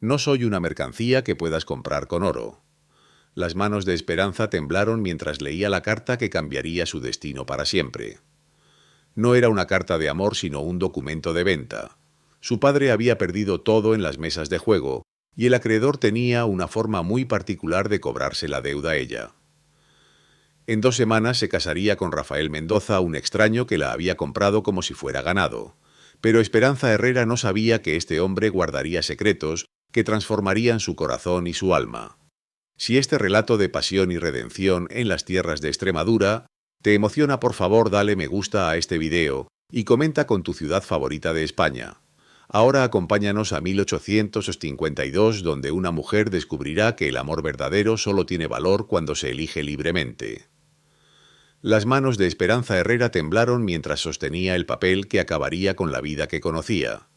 No soy una mercancía que puedas comprar con oro. Las manos de Esperanza temblaron mientras leía la carta que cambiaría su destino para siempre. No era una carta de amor sino un documento de venta. Su padre había perdido todo en las mesas de juego, y el acreedor tenía una forma muy particular de cobrarse la deuda a ella. En 2 semanas se casaría con Rafael Mendoza, un extraño que la había comprado como si fuera ganado. Pero Esperanza Herrera no sabía que este hombre guardaría secretos que transformarían su corazón y su alma. Si este relato de pasión y redención en las tierras de Extremadura te emociona, por favor dale me gusta a este video y comenta con tu ciudad favorita de España. Ahora acompáñanos a 1852, donde una mujer descubrirá que el amor verdadero solo tiene valor cuando se elige libremente. Las manos de Esperanza Herrera temblaron mientras sostenía el papel que acabaría con la vida que conocía.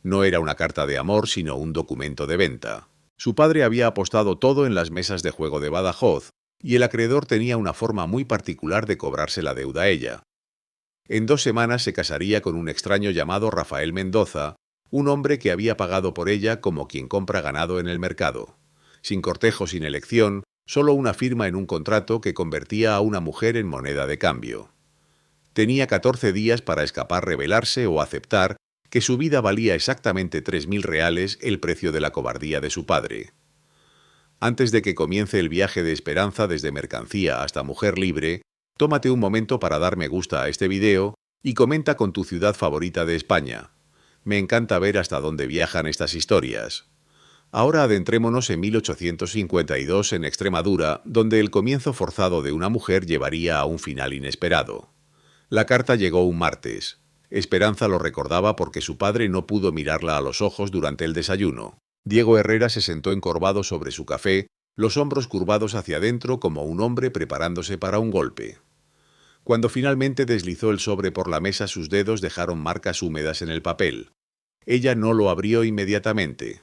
No era una carta de amor sino un documento de venta. Su padre había apostado todo en las mesas de juego de Badajoz, y el acreedor tenía una forma muy particular de cobrarse la deuda a ella. En 2 semanas se casaría con un extraño llamado Rafael Mendoza, un hombre que había pagado por ella como quien compra ganado en el mercado. Sin cortejo, sin elección, solo una firma en un contrato que convertía a una mujer en moneda de cambio. Tenía 14 días para escapar, rebelarse o aceptar que su vida valía exactamente 3.000 reales, el precio de la cobardía de su padre. Antes de que comience el viaje de Esperanza desde mercancía hasta mujer libre, tómate un momento para dar me gusta a este video y comenta con tu ciudad favorita de España. Me encanta ver hasta dónde viajan estas historias. Ahora adentrémonos en 1852 en Extremadura, donde el comienzo forzado de una mujer llevaría a un final inesperado. La carta llegó un martes. Esperanza lo recordaba porque su padre no pudo mirarla a los ojos durante el desayuno. Diego Herrera se sentó encorvado sobre su café, los hombros curvados hacia adentro como un hombre preparándose para un golpe. Cuando finalmente deslizó el sobre por la mesa, sus dedos dejaron marcas húmedas en el papel. Ella no lo abrió inmediatamente.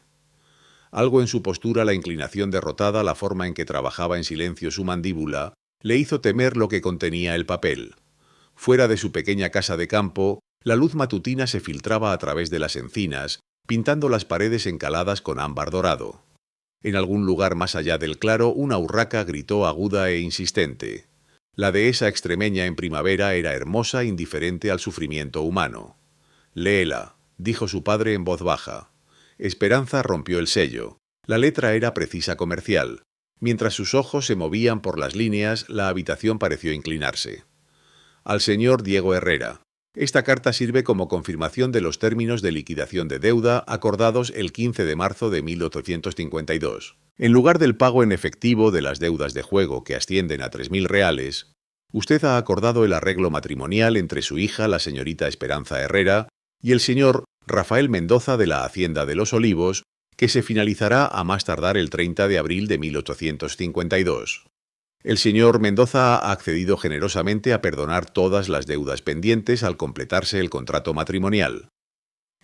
Algo en su postura, la inclinación derrotada, la forma en que trabajaba en silencio su mandíbula, le hizo temer lo que contenía el papel. Fuera de su pequeña casa de campo, la luz matutina se filtraba a través de las encinas, pintando las paredes encaladas con ámbar dorado. En algún lugar más allá del claro, una urraca gritó aguda e insistente. La dehesa extremeña en primavera era hermosa, indiferente al sufrimiento humano. «Léela», dijo su padre en voz baja. Esperanza rompió el sello. La letra era precisa, comercial. Mientras sus ojos se movían por las líneas, la habitación pareció inclinarse. Al señor Diego Herrera. Esta carta sirve como confirmación de los términos de liquidación de deuda acordados el 15 de marzo de 1852. En lugar del pago en efectivo de las deudas de juego que ascienden a 3.000 reales, usted ha acordado el arreglo matrimonial entre su hija, la señorita Esperanza Herrera, y el señor Rafael Mendoza de la Hacienda de los Olivos, que se finalizará a más tardar el 30 de abril de 1852. El señor Mendoza ha accedido generosamente a perdonar todas las deudas pendientes al completarse el contrato matrimonial.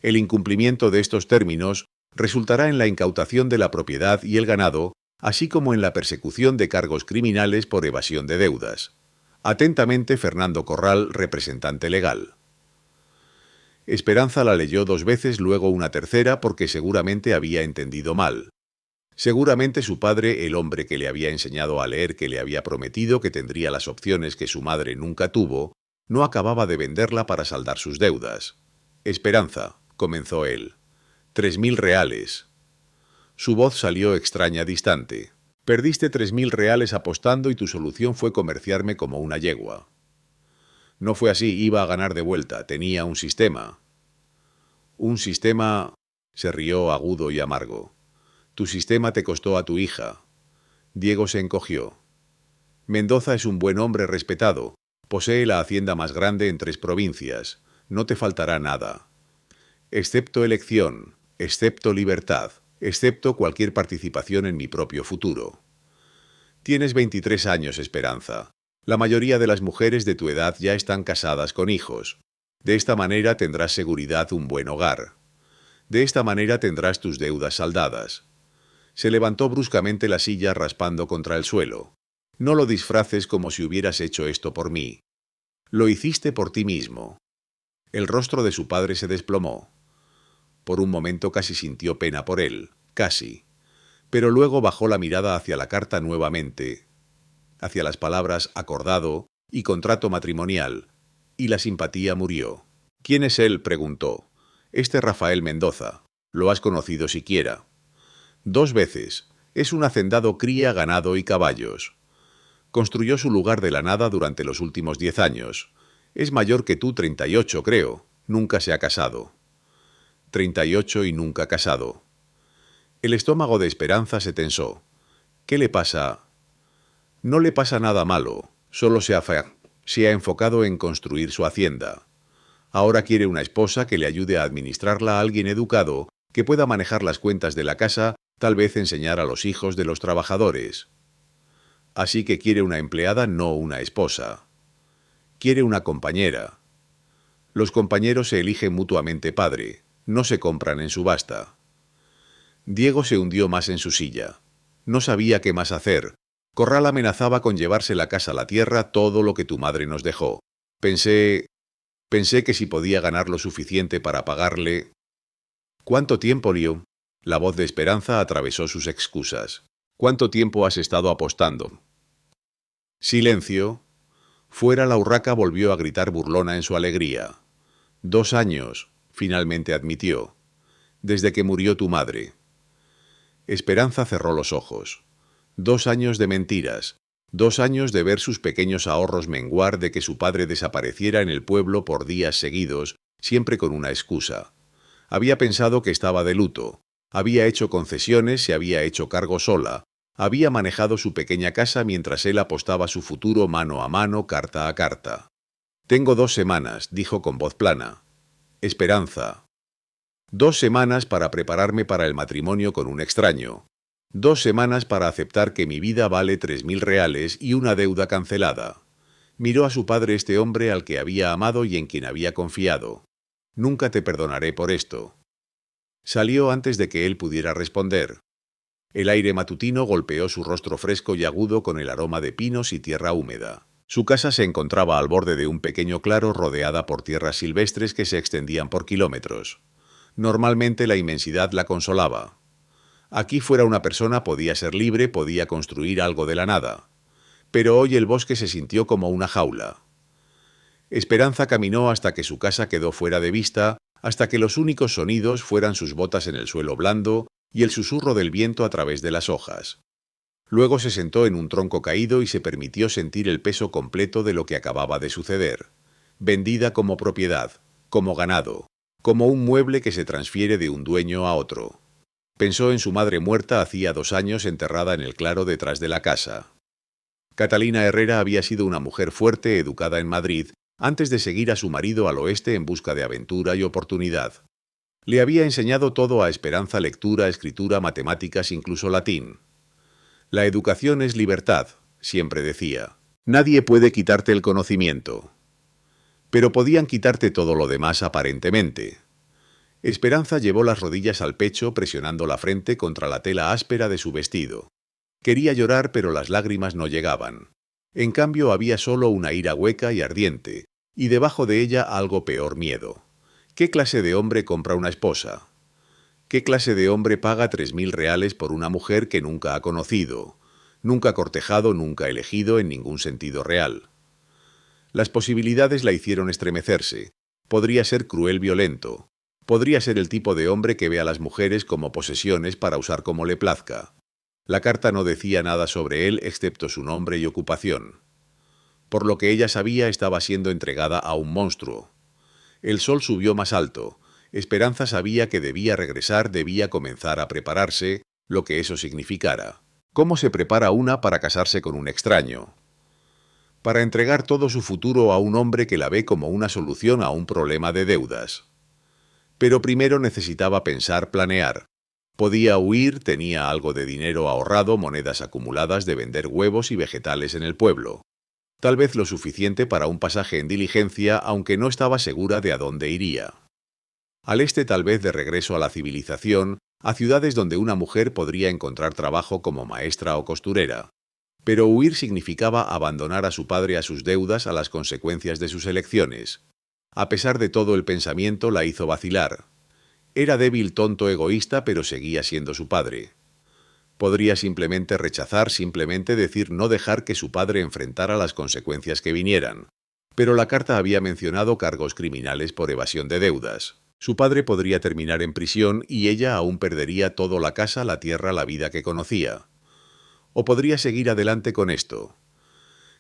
El incumplimiento de estos términos resultará en la incautación de la propiedad y el ganado, así como en la persecución de cargos criminales por evasión de deudas. Atentamente, Fernando Corral, representante legal. Esperanza la leyó 2 veces, luego una tercera, porque seguramente había entendido mal. Seguramente su padre, el hombre que le había enseñado a leer, que le había prometido que tendría las opciones que su madre nunca tuvo, no acababa de venderla para saldar sus deudas. «Esperanza», comenzó él. 3.000 reales. Su voz salió extraña, distante. «Perdiste 3.000 reales apostando y tu solución fue comerciarme como una yegua». «No fue así, iba a ganar de vuelta, tenía un sistema». «¿Un sistema?», se rió agudo y amargo. «Tu sistema te costó a tu hija». Diego se encogió. «Mendoza es un buen hombre respetado. Posee la hacienda más grande en 3 provincias. No te faltará nada. Excepto elección, excepto libertad, excepto cualquier participación en mi propio futuro. Tienes 23 años, Esperanza. La mayoría de las mujeres de tu edad ya están casadas con hijos. De esta manera tendrás seguridad, un buen hogar. De esta manera tendrás tus deudas saldadas». Se levantó bruscamente la silla, raspando contra el suelo. «No lo disfraces como si hubieras hecho esto por mí. Lo hiciste por ti mismo». El rostro de su padre se desplomó. Por un momento casi sintió pena por él. casi. Pero luego bajó la mirada hacia la carta nuevamente, hacia las palabras acordado y contrato matrimonial, y la simpatía murió. ¿Quién es él?, preguntó. Este Rafael Mendoza. ¿Lo has conocido siquiera? 2 veces. Es un hacendado, cría ganado y caballos. Construyó su lugar de la nada durante los últimos 10 años. Es mayor que tú, 38, creo. Nunca se ha casado. 38 y nunca casado. El estómago de Esperanza se tensó. ¿Qué le pasa? No le pasa nada malo. Solo se ha enfocado en construir su hacienda. Ahora quiere una esposa que le ayude a administrarla, a alguien educado, que pueda manejar las cuentas de la casa, tal vez enseñar a los hijos de los trabajadores. Así que quiere una empleada, no una esposa. Quiere una compañera. Los compañeros se eligen mutuamente, padre, no se compran en subasta. Diego se hundió más en su silla. No sabía qué más hacer. Corral amenazaba con llevarse la casa a la tierra, todo lo que tu madre nos dejó. Pensé que si podía ganar lo suficiente para pagarle... ¿Cuánto tiempo, Liu? La voz de Esperanza atravesó sus excusas. ¿Cuánto tiempo has estado apostando? Silencio. Fuera la urraca volvió a gritar burlona en su alegría. 2 años, finalmente admitió. Desde que murió tu madre. Esperanza cerró los ojos. 2 años de mentiras. 2 años de ver sus pequeños ahorros menguar, de que su padre desapareciera en el pueblo por días seguidos, siempre con una excusa. Había pensado que estaba de luto. Había hecho concesiones, se había hecho cargo sola. Había manejado su pequeña casa mientras él apostaba su futuro mano a mano, carta a carta. Tengo 2 semanas, dijo con voz plana. Esperanza. 2 semanas para prepararme para el matrimonio con un extraño. 2 semanas para aceptar que mi vida vale 3.000 reales y una deuda cancelada. Miró a su padre, este hombre al que había amado y en quien había confiado. Nunca te perdonaré por esto. Salió antes de que él pudiera responder. El aire matutino golpeó su rostro fresco y agudo con el aroma de pinos y tierra húmeda. Su casa se encontraba al borde de un pequeño claro rodeada por tierras silvestres que se extendían por kilómetros. Normalmente la inmensidad la consolaba. Aquí fuera una persona podía ser libre, podía construir algo de la nada. Pero hoy el bosque se sintió como una jaula. Esperanza caminó hasta que su casa quedó fuera de vista, hasta que los únicos sonidos fueran sus botas en el suelo blando y el susurro del viento a través de las hojas. Luego se sentó en un tronco caído y se permitió sentir el peso completo de lo que acababa de suceder. Vendida como propiedad, como ganado, como un mueble que se transfiere de un dueño a otro. Pensó en su madre muerta hacía 2 años, enterrada en el claro detrás de la casa. Catalina Herrera había sido una mujer fuerte, educada en Madrid, antes de seguir a su marido al oeste en busca de aventura y oportunidad. Le había enseñado todo a Esperanza: lectura, escritura, matemáticas, incluso latín. La educación es libertad, siempre decía. Nadie puede quitarte el conocimiento. Pero podían quitarte todo lo demás aparentemente. Esperanza llevó las rodillas al pecho, presionando la frente contra la tela áspera de su vestido. Quería llorar, pero las lágrimas no llegaban. En cambio había solo una ira hueca y ardiente, y debajo de ella algo peor: miedo. ¿Qué clase de hombre compra una esposa? ¿Qué clase de hombre paga 3.000 reales por una mujer que nunca ha conocido, nunca cortejado, nunca elegido en ningún sentido real? Las posibilidades la hicieron estremecerse. Podría ser cruel, violento. Podría ser el tipo de hombre que ve a las mujeres como posesiones para usar como le plazca. La carta no decía nada sobre él excepto su nombre y ocupación. Por lo que ella sabía, estaba siendo entregada a un monstruo. El sol subió más alto. Esperanza sabía que debía regresar, debía comenzar a prepararse, lo que eso significara. ¿Cómo se prepara una para casarse con un extraño? Para entregar todo su futuro a un hombre que la ve como una solución a un problema de deudas. Pero primero necesitaba pensar, planear. Podía huir, tenía algo de dinero ahorrado, monedas acumuladas de vender huevos y vegetales en el pueblo. Tal vez lo suficiente para un pasaje en diligencia, aunque no estaba segura de a dónde iría. Al este, tal vez de regreso a la civilización, a ciudades donde una mujer podría encontrar trabajo como maestra o costurera. Pero huir significaba abandonar a su padre, a sus deudas, a las consecuencias de sus elecciones. A pesar de todo, el pensamiento la hizo vacilar. Era débil, tonto, egoísta, pero seguía siendo su padre. Podría simplemente rechazar, simplemente decir no dejar que su padre enfrentara las consecuencias que vinieran. Pero la carta había mencionado cargos criminales por evasión de deudas. Su padre podría terminar en prisión y ella aún perdería todo: la casa, la tierra, la vida que conocía. O podría seguir adelante con esto.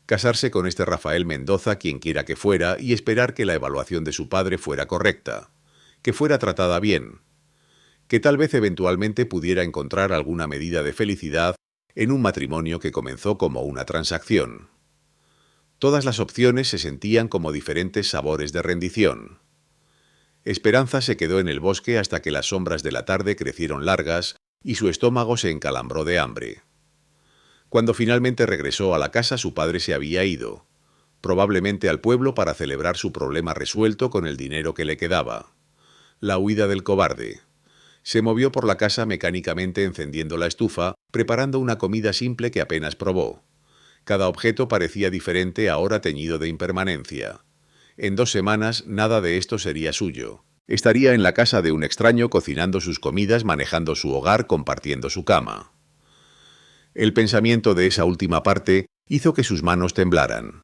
Casarse con este Rafael Mendoza, quien quiera que fuera, y esperar que la evaluación de su padre fuera correcta, que fuera tratada bien, que tal vez eventualmente pudiera encontrar alguna medida de felicidad en un matrimonio que comenzó como una transacción. Todas las opciones se sentían como diferentes sabores de rendición. Esperanza se quedó en el bosque hasta que las sombras de la tarde crecieron largas y su estómago se encalambró de hambre. Cuando finalmente regresó a la casa, su padre se había ido, probablemente al pueblo para celebrar su problema resuelto con el dinero que le quedaba. La huida del cobarde. Se movió por la casa mecánicamente, encendiendo la estufa, preparando una comida simple que apenas probó. Cada objeto parecía diferente, ahora teñido de impermanencia. En 2 semanas nada de esto sería suyo. Estaría en la casa de un extraño, cocinando sus comidas, manejando su hogar, compartiendo su cama. El pensamiento de esa última parte hizo que sus manos temblaran.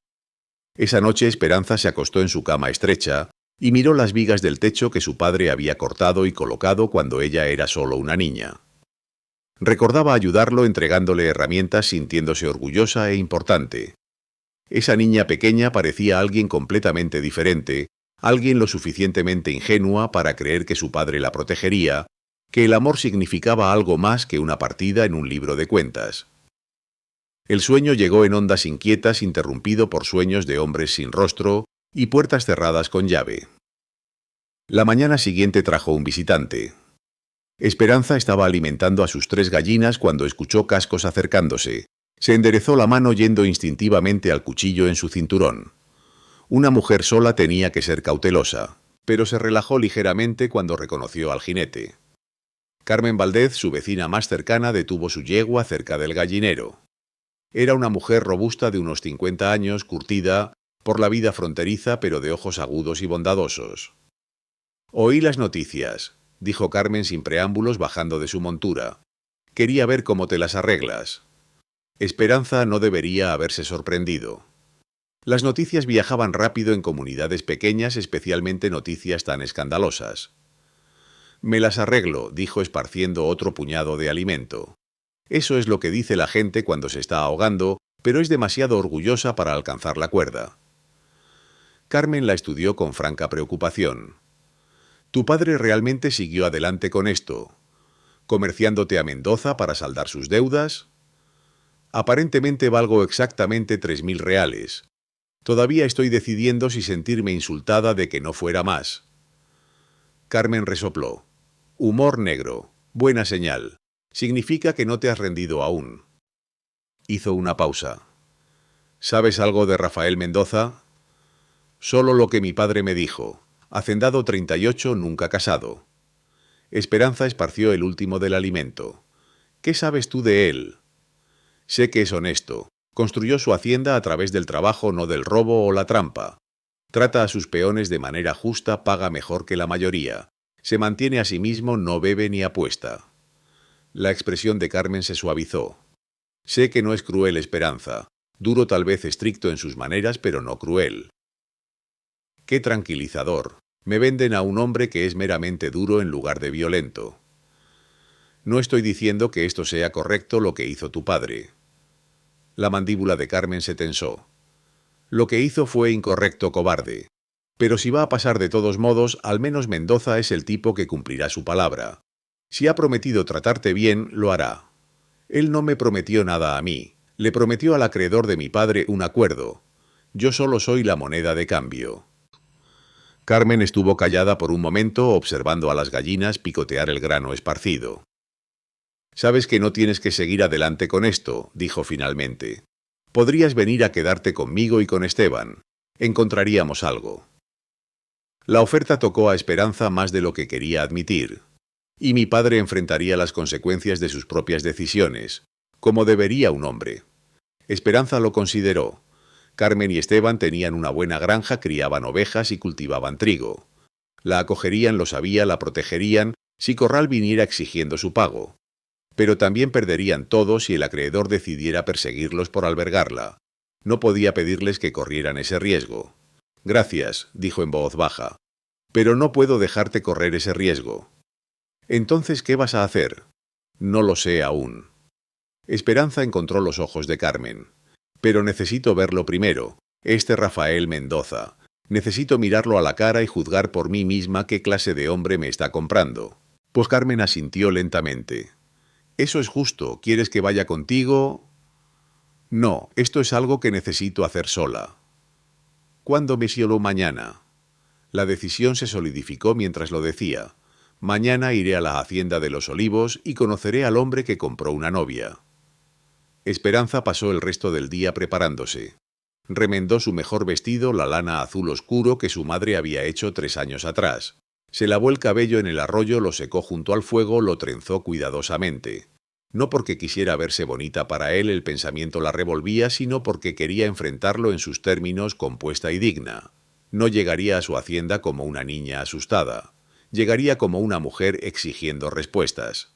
Esa noche Esperanza se acostó en su cama estrecha y miró las vigas del techo que su padre había cortado y colocado cuando ella era solo una niña. Recordaba ayudarlo entregándole herramientas, sintiéndose orgullosa e importante. Esa niña pequeña parecía alguien completamente diferente, alguien lo suficientemente ingenua para creer que su padre la protegería, que el amor significaba algo más que una partida en un libro de cuentas. El sueño llegó en ondas inquietas, interrumpido por sueños de hombres sin rostro y puertas cerradas con llave. La mañana siguiente trajo un visitante. Esperanza estaba alimentando a sus 3 gallinas cuando escuchó cascos acercándose. Se enderezó la mano yendo instintivamente al cuchillo en su cinturón. Una mujer sola tenía que ser cautelosa, pero se relajó ligeramente cuando reconoció al jinete. Carmen Valdez, su vecina más cercana, detuvo su yegua cerca del gallinero. Era una mujer robusta de unos 50 años, curtida por la vida fronteriza, pero de ojos agudos y bondadosos. «Oí las noticias», dijo Carmen sin preámbulos, bajando de su montura. «Quería ver cómo te las arreglas». Esperanza no debería haberse sorprendido. Las noticias viajaban rápido en comunidades pequeñas, especialmente noticias tan escandalosas. «Me las arreglo», dijo esparciendo otro puñado de alimento. «Eso es lo que dice la gente cuando se está ahogando, pero es demasiado orgullosa para alcanzar la cuerda». Carmen la estudió con franca preocupación. «¿Tu padre realmente siguió adelante con esto? ¿Comerciándote a Mendoza para saldar sus deudas?» «Aparentemente valgo exactamente 3.000 reales. Todavía estoy decidiendo si sentirme insultada de que no fuera más». Carmen resopló. «Humor negro. Buena señal. Significa que no te has rendido aún». Hizo una pausa. «¿Sabes algo de Rafael Mendoza?» «Solo lo que mi padre me dijo. Hacendado 38, nunca casado». Esperanza esparció el último del alimento. «¿Qué sabes tú de él?» «Sé que es honesto. Construyó su hacienda a través del trabajo, no del robo o la trampa. Trata a sus peones de manera justa, paga mejor que la mayoría. Se mantiene a sí mismo, no bebe ni apuesta». La expresión de Carmen se suavizó. «Sé que no es cruel, Esperanza. Duro, tal vez estricto en sus maneras, pero no cruel». «Qué tranquilizador. Me venden a un hombre que es meramente duro en lugar de violento». «No estoy diciendo que esto sea correcto lo que hizo tu padre». La mandíbula de Carmen se tensó. «Lo que hizo fue incorrecto, cobarde. Pero si va a pasar de todos modos, al menos Mendoza es el tipo que cumplirá su palabra. Si ha prometido tratarte bien, lo hará. Él no me prometió nada a mí. Le prometió al acreedor de mi padre un acuerdo. Yo solo soy la moneda de cambio». Carmen estuvo callada por un momento, observando a las gallinas picotear el grano esparcido. «Sabes que no tienes que seguir adelante con esto», dijo finalmente. «Podrías venir a quedarte conmigo y con Esteban. Encontraríamos algo». La oferta tocó a Esperanza más de lo que quería admitir. Y mi padre enfrentaría las consecuencias de sus propias decisiones, como debería un hombre. Esperanza lo consideró. Carmen y Esteban tenían una buena granja, criaban ovejas y cultivaban trigo. La acogerían, lo sabía, la protegerían si Corral viniera exigiendo su pago. Pero también perderían todo si el acreedor decidiera perseguirlos por albergarla. No podía pedirles que corrieran ese riesgo. Gracias, dijo en voz baja. Pero no puedo dejarte correr ese riesgo. Entonces, ¿qué vas a hacer? No lo sé aún. Esperanza encontró los ojos de Carmen. Pero necesito verlo primero. Rafael Mendoza. Necesito mirarlo a la cara y juzgar por mí misma qué clase de hombre me está comprando. Pues Carmen asintió lentamente. Eso es justo. ¿Quieres que vaya contigo? No, esto es algo que necesito hacer sola. ¿Cuándo, monsieur? Mañana. La decisión se solidificó mientras lo decía. Mañana iré a la hacienda de los Olivos y conoceré al hombre que compró una novia. Esperanza pasó el resto del día preparándose. Remendó su mejor vestido, la lana azul oscuro que su madre había hecho 3 años atrás. Se lavó el cabello en el arroyo, lo secó junto al fuego, lo trenzó cuidadosamente. No porque quisiera verse bonita para él, el pensamiento la revolvía, sino porque quería enfrentarlo en sus términos compuesta y digna. No llegaría a su hacienda como una niña asustada. Llegaría como una mujer exigiendo respuestas.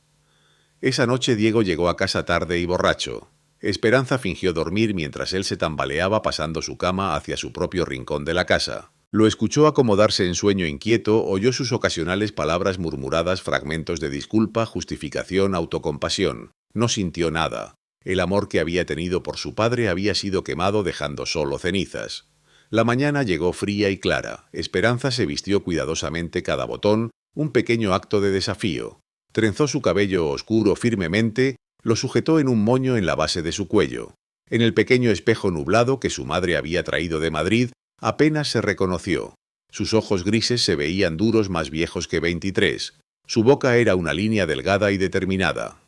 Esa noche Diego llegó a casa tarde y borracho. Esperanza fingió dormir mientras él se tambaleaba pasando su cama hacia su propio rincón de la casa. Lo escuchó acomodarse en sueño inquieto, oyó sus ocasionales palabras murmuradas, fragmentos de disculpa, justificación, autocompasión. No sintió nada. El amor que había tenido por su padre había sido quemado dejando solo cenizas. La mañana llegó fría y clara. Esperanza se vistió cuidadosamente cada botón, un pequeño acto de desafío. Trenzó su cabello oscuro firmemente, lo sujetó en un moño en la base de su cuello. En el pequeño espejo nublado que su madre había traído de Madrid, apenas se reconoció. Sus ojos grises se veían duros, más viejos que 23. Su boca era una línea delgada y determinada.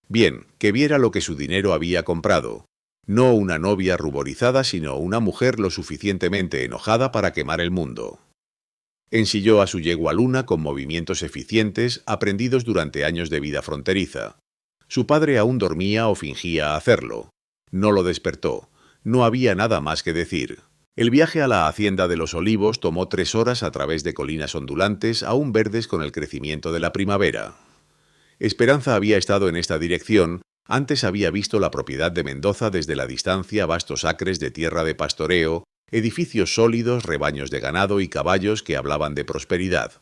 Bien, que viera lo que su dinero había comprado. No una novia ruborizada, sino una mujer lo suficientemente enojada para quemar el mundo. Ensilló a su yegua Luna con movimientos eficientes, aprendidos durante años de vida fronteriza. Su padre aún dormía o fingía hacerlo. No lo despertó. No había nada más que decir. El viaje a la hacienda de los Olivos tomó 3 horas a través de colinas ondulantes, aún verdes con el crecimiento de la primavera. Esperanza había estado en esta dirección, antes había visto la propiedad de Mendoza desde la distancia, vastos acres de tierra de pastoreo, edificios sólidos, rebaños de ganado y caballos que hablaban de prosperidad.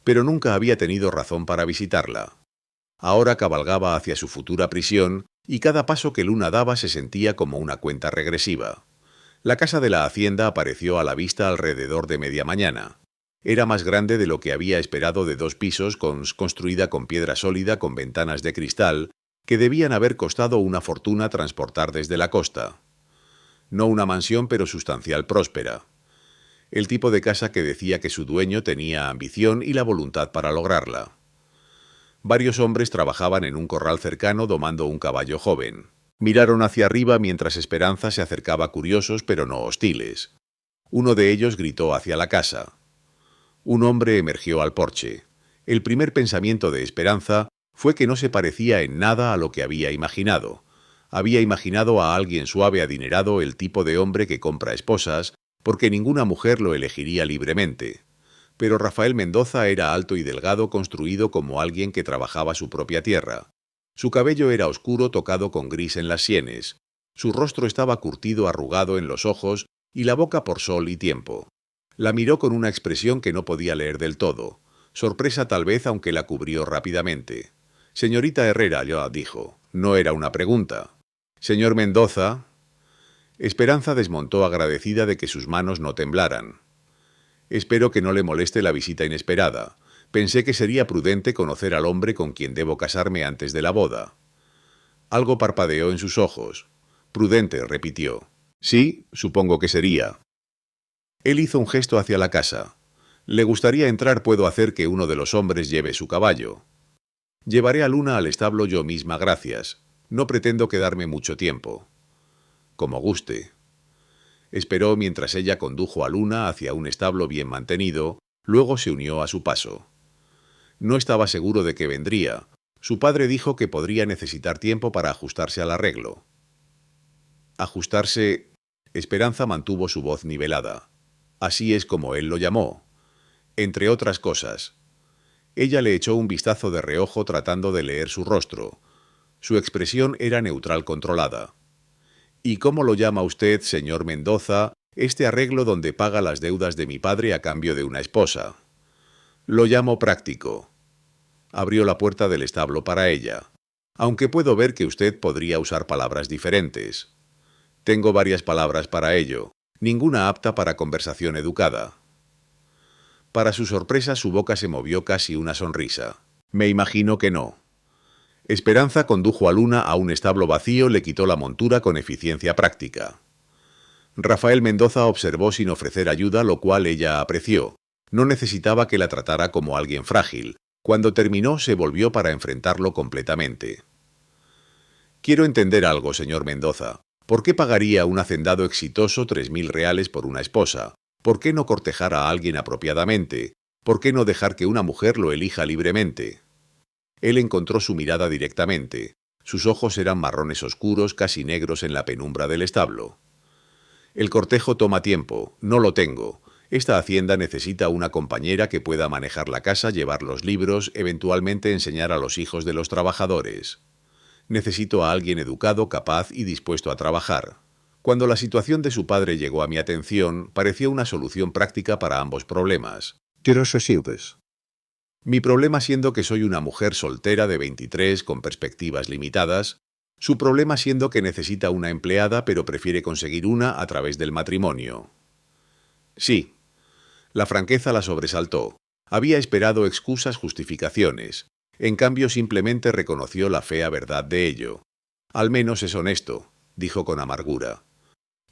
Pero nunca había tenido razón para visitarla. Ahora cabalgaba hacia su futura prisión y cada paso que Luna daba se sentía como una cuenta regresiva. La casa de la hacienda apareció a la vista alrededor de media mañana. Era más grande de lo que había esperado, de 2 pisos, construida con piedra sólida con ventanas de cristal, que debían haber costado una fortuna transportar desde la costa. No una mansión, pero sustancial, próspera. El tipo de casa que decía que su dueño tenía ambición y la voluntad para lograrla. Varios hombres trabajaban en un corral cercano domando un caballo joven. Miraron hacia arriba mientras Esperanza se acercaba, curiosos pero no hostiles. Uno de ellos gritó hacia la casa. Un hombre emergió al porche. El primer pensamiento de Esperanza fue que no se parecía en nada a lo que había imaginado. Había imaginado a alguien suave, adinerado, el tipo de hombre que compra esposas, porque ninguna mujer lo elegiría libremente. Pero Rafael Mendoza era alto y delgado, construido como alguien que trabajaba su propia tierra. Su cabello era oscuro, tocado con gris en las sienes. Su rostro estaba curtido, arrugado en los ojos, y la boca por sol y tiempo. La miró con una expresión que no podía leer del todo. Sorpresa tal vez, aunque la cubrió rápidamente. «Señorita Herrera», dijo. No era una pregunta. «Señor Mendoza». Esperanza desmontó agradecida de que sus manos no temblaran. «Espero que no le moleste la visita inesperada. Pensé que sería prudente conocer al hombre con quien debo casarme antes de la boda». Algo parpadeó en sus ojos. «Prudente», repitió. «Sí, supongo que sería». Él hizo un gesto hacia la casa. «¿Le gustaría entrar? Puedo hacer que uno de los hombres lleve su caballo». «Llevaré a Luna al establo yo misma, gracias. No pretendo quedarme mucho tiempo». «Como guste». Esperó mientras ella condujo a Luna hacia un establo bien mantenido, luego se unió a su paso. No estaba seguro de que vendría. Su padre dijo que podría necesitar tiempo para ajustarse al arreglo. «Ajustarse...» Esperanza mantuvo su voz nivelada. «Así es como él lo llamó». entre otras cosas. Ella le echó un vistazo de reojo tratando de leer su rostro. Su expresión era neutral controlada. ¿Y cómo lo llama usted, señor Mendoza, este arreglo donde paga las deudas de mi padre a cambio de una esposa? Lo llamo práctico. Abrió la puerta del establo para ella. Aunque puedo ver que usted podría usar palabras diferentes. Tengo varias palabras para ello, ninguna apta para conversación educada. Para su sorpresa, su boca se movió casi una sonrisa. Me imagino que no. Esperanza condujo a Luna a un establo vacío, le quitó la montura con eficiencia práctica. Rafael Mendoza observó sin ofrecer ayuda, lo cual ella apreció. No necesitaba que la tratara como alguien frágil. Cuando terminó, se volvió para enfrentarlo completamente. Quiero entender algo, señor Mendoza. ¿Por qué pagaría un hacendado exitoso 3.000 reales por una esposa? ¿Por qué no cortejar a alguien apropiadamente? ¿Por qué no dejar que una mujer lo elija libremente? Él encontró su mirada directamente. Sus ojos eran marrones oscuros, casi negros en la penumbra del establo. El cortejo toma tiempo. No lo tengo. Esta hacienda necesita una compañera que pueda manejar la casa, llevar los libros, eventualmente enseñar a los hijos de los trabajadores. Necesito a alguien educado, capaz y dispuesto a trabajar. Cuando la situación de su padre llegó a mi atención, pareció una solución práctica para ambos problemas. Mi problema siendo que soy una mujer soltera de 23 con perspectivas limitadas, su problema siendo que necesita una empleada pero prefiere conseguir una a través del matrimonio. Sí. La franqueza la sobresaltó. Había esperado excusas, justificaciones. En cambio, simplemente reconoció la fea verdad de ello. Al menos es honesto, dijo con amargura.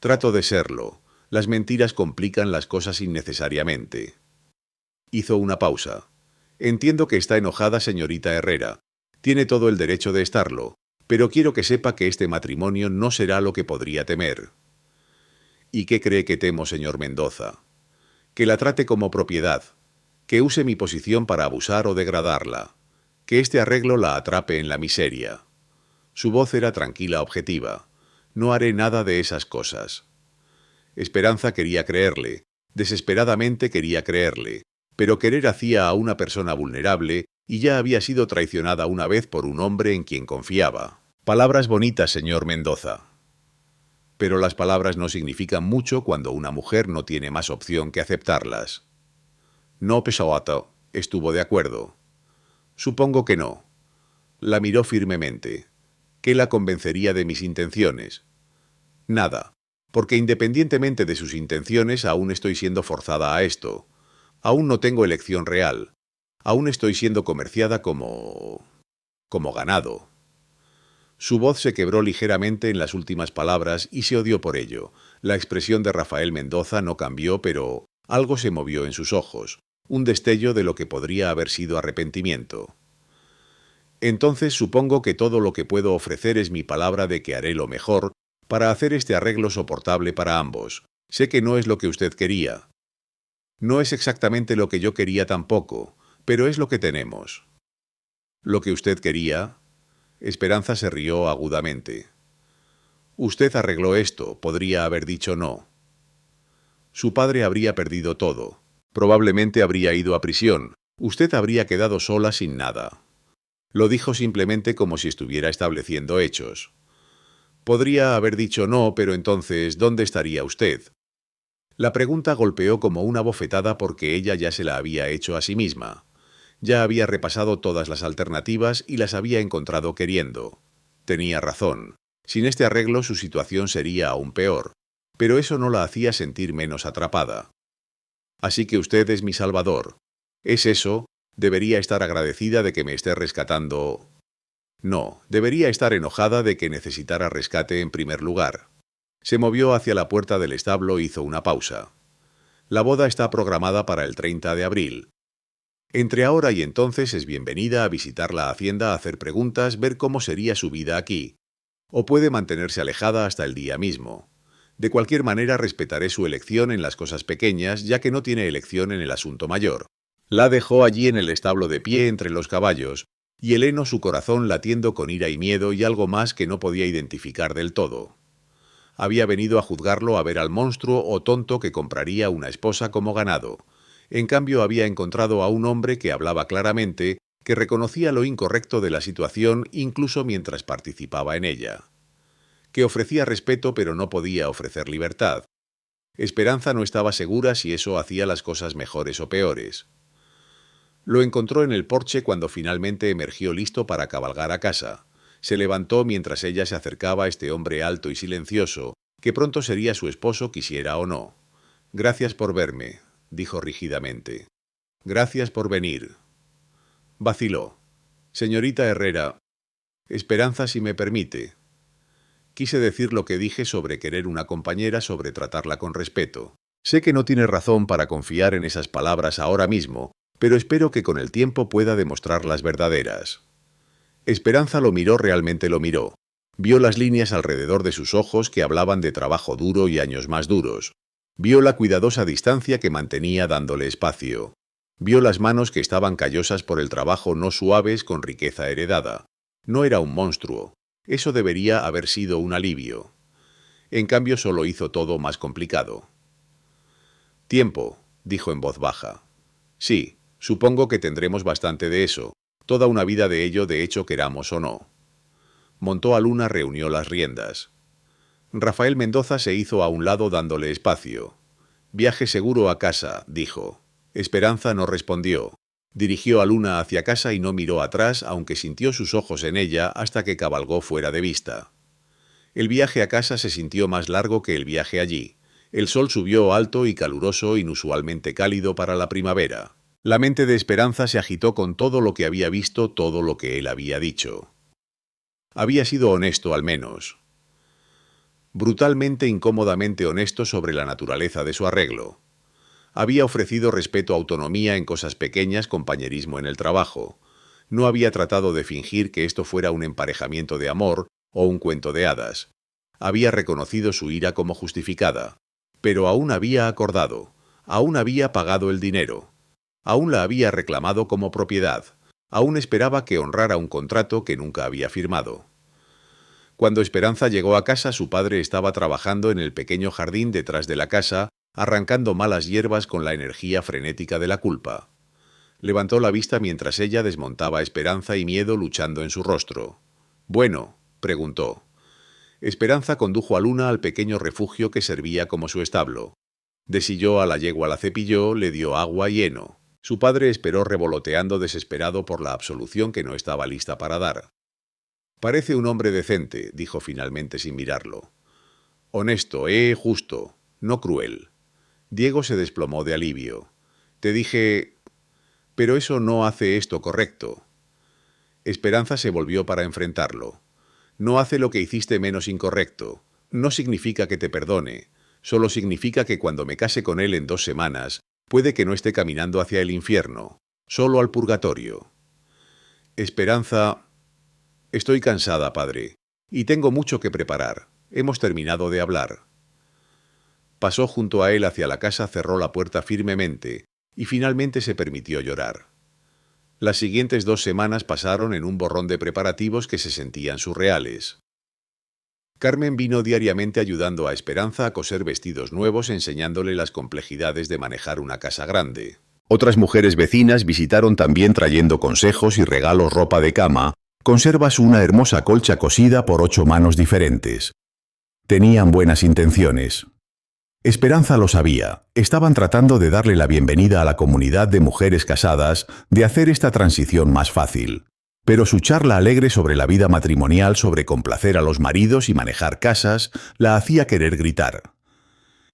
Trato de serlo. Las mentiras complican las cosas innecesariamente. Hizo una pausa. Entiendo que está enojada, señorita Herrera. Tiene todo el derecho de estarlo, pero quiero que sepa que este matrimonio no será lo que podría temer. ¿Y qué cree que temo, señor Mendoza? Que la trate como propiedad, que use mi posición para abusar o degradarla, que este arreglo la atrape en la miseria. Su voz era tranquila, objetiva. No haré nada de esas cosas. Esperanza quería creerle, desesperadamente quería creerle, pero querer hacía a una persona vulnerable y ya había sido traicionada una vez por un hombre en quien confiaba. Palabras bonitas, señor Mendoza. Pero las palabras no significan mucho cuando una mujer no tiene más opción que aceptarlas. No, Pessoato, estuvo de acuerdo. Supongo que no. La miró firmemente. ¿Qué la convencería de mis intenciones? Nada, porque independientemente de sus intenciones aún estoy siendo forzada a esto. Aún no tengo elección real. Aún estoy siendo comerciada como ganado. Su voz se quebró ligeramente en las últimas palabras y se odió por ello. La expresión de Rafael Mendoza no cambió, pero algo se movió en sus ojos, un destello de lo que podría haber sido arrepentimiento. Entonces supongo que todo lo que puedo ofrecer es mi palabra de que haré lo mejor para hacer este arreglo soportable para ambos. Sé que no es lo que usted quería. No es exactamente lo que yo quería tampoco, pero es lo que tenemos. ¿Lo que usted quería? Esperanza se rió agudamente. Usted arregló esto, podría haber dicho no. Su padre habría perdido todo. Probablemente habría ido a prisión. Usted habría quedado sola sin nada. Lo dijo simplemente como si estuviera estableciendo hechos. Podría haber dicho no, pero entonces, ¿dónde estaría usted? La pregunta golpeó como una bofetada porque ella ya se la había hecho a sí misma. Ya había repasado todas las alternativas y las había encontrado queriendo. Tenía razón. Sin este arreglo su situación sería aún peor. Pero eso no la hacía sentir menos atrapada. Así que usted es mi salvador. ¿Es eso? ¿Debería estar agradecida de que me esté rescatando? No, debería estar enojada de que necesitara rescate en primer lugar. Se movió hacia la puerta del establo e hizo una pausa. La boda está programada para el 30 de abril. Entre ahora y entonces es bienvenida a visitar la hacienda, a hacer preguntas, ver cómo sería su vida aquí. O puede mantenerse alejada hasta el día mismo. De cualquier manera respetaré su elección en las cosas pequeñas, ya que no tiene elección en el asunto mayor. La dejó allí en el establo de pie entre los caballos, y el heno su corazón latiendo con ira y miedo y algo más que no podía identificar del todo. Había venido a juzgarlo, a ver al monstruo o tonto que compraría una esposa como ganado. En cambio, había encontrado a un hombre que hablaba claramente, que reconocía lo incorrecto de la situación incluso mientras participaba en ella, que ofrecía respeto pero no podía ofrecer libertad. Esperanza no estaba segura si eso hacía las cosas mejores o peores. Lo encontró en el porche cuando finalmente emergió listo para cabalgar a casa. Se levantó mientras ella se acercaba a este hombre alto y silencioso, que pronto sería su esposo quisiera o no. «Gracias por verme», dijo rígidamente. «Gracias por venir». Vaciló. «Señorita Herrera, Esperanza, si me permite». Quise decir lo que dije sobre querer una compañera, sobre tratarla con respeto. Sé que no tiene razón para confiar en esas palabras ahora mismo, pero espero que con el tiempo pueda demostrarlas verdaderas. Esperanza lo miró, realmente lo miró. Vio las líneas alrededor de sus ojos que hablaban de trabajo duro y años más duros. Vio la cuidadosa distancia que mantenía dándole espacio. Vio las manos que estaban callosas por el trabajo, no suaves, con riqueza heredada. No era un monstruo. Eso debería haber sido un alivio. En cambio, solo hizo todo más complicado. «Tiempo», dijo en voz baja. «Sí, supongo que tendremos bastante de eso. Toda una vida de ello, de hecho, queramos o no». Montó a Luna, reunió las riendas. Rafael Mendoza se hizo a un lado dándole espacio. «Viaje seguro a casa», dijo. Esperanza no respondió. Dirigió a Luna hacia casa y no miró atrás, aunque sintió sus ojos en ella hasta que cabalgó fuera de vista. El viaje a casa se sintió más largo que el viaje allí. El sol subió alto y caluroso, inusualmente cálido para la primavera. La mente de Esperanza se agitó con todo lo que había visto, todo lo que él había dicho. Había sido honesto, al menos. Brutalmente, incómodamente honesto sobre la naturaleza de su arreglo. Había ofrecido respeto, autonomía en cosas pequeñas, compañerismo en el trabajo. No había tratado de fingir que esto fuera un emparejamiento de amor o un cuento de hadas. Había reconocido su ira como justificada. Pero aún había acordado. Aún había pagado el dinero. Aún la había reclamado como propiedad. Aún esperaba que honrara un contrato que nunca había firmado. Cuando Esperanza llegó a casa, su padre estaba trabajando en el pequeño jardín detrás de la casa, arrancando malas hierbas con la energía frenética de la culpa. Levantó la vista mientras ella desmontaba Esperanza y miedo luchando en su rostro. «Bueno», preguntó. Esperanza condujo a Luna al pequeño refugio que servía como su establo. Desilló a la yegua, la cepilló, le dio agua y heno. Su padre esperó revoloteando, desesperado por la absolución que no estaba lista para dar. «Parece un hombre decente», dijo finalmente sin mirarlo. «Honesto, justo, no cruel». Diego se desplomó de alivio. «Te dije... pero eso no hace esto correcto». Esperanza se volvió para enfrentarlo. «No hace lo que hiciste menos incorrecto. No significa que te perdone. Solo significa que cuando me case con él en 2 semanas, puede que no esté caminando hacia el infierno, solo al purgatorio». Esperanza... «Estoy cansada, padre, y tengo mucho que preparar. Hemos terminado de hablar». Pasó junto a él hacia la casa, cerró la puerta firmemente y finalmente se permitió llorar. Las siguientes 2 semanas pasaron en un borrón de preparativos que se sentían surreales. Carmen vino diariamente ayudando a Esperanza a coser vestidos nuevos, enseñándole las complejidades de manejar una casa grande. Otras mujeres vecinas visitaron también trayendo consejos y regalos, ropa de cama, conservas, una hermosa colcha cosida por 8 manos diferentes. Tenían buenas intenciones. Esperanza lo sabía. Estaban tratando de darle la bienvenida a la comunidad de mujeres casadas, de hacer esta transición más fácil. Pero su charla alegre sobre la vida matrimonial, sobre complacer a los maridos y manejar casas, la hacía querer gritar.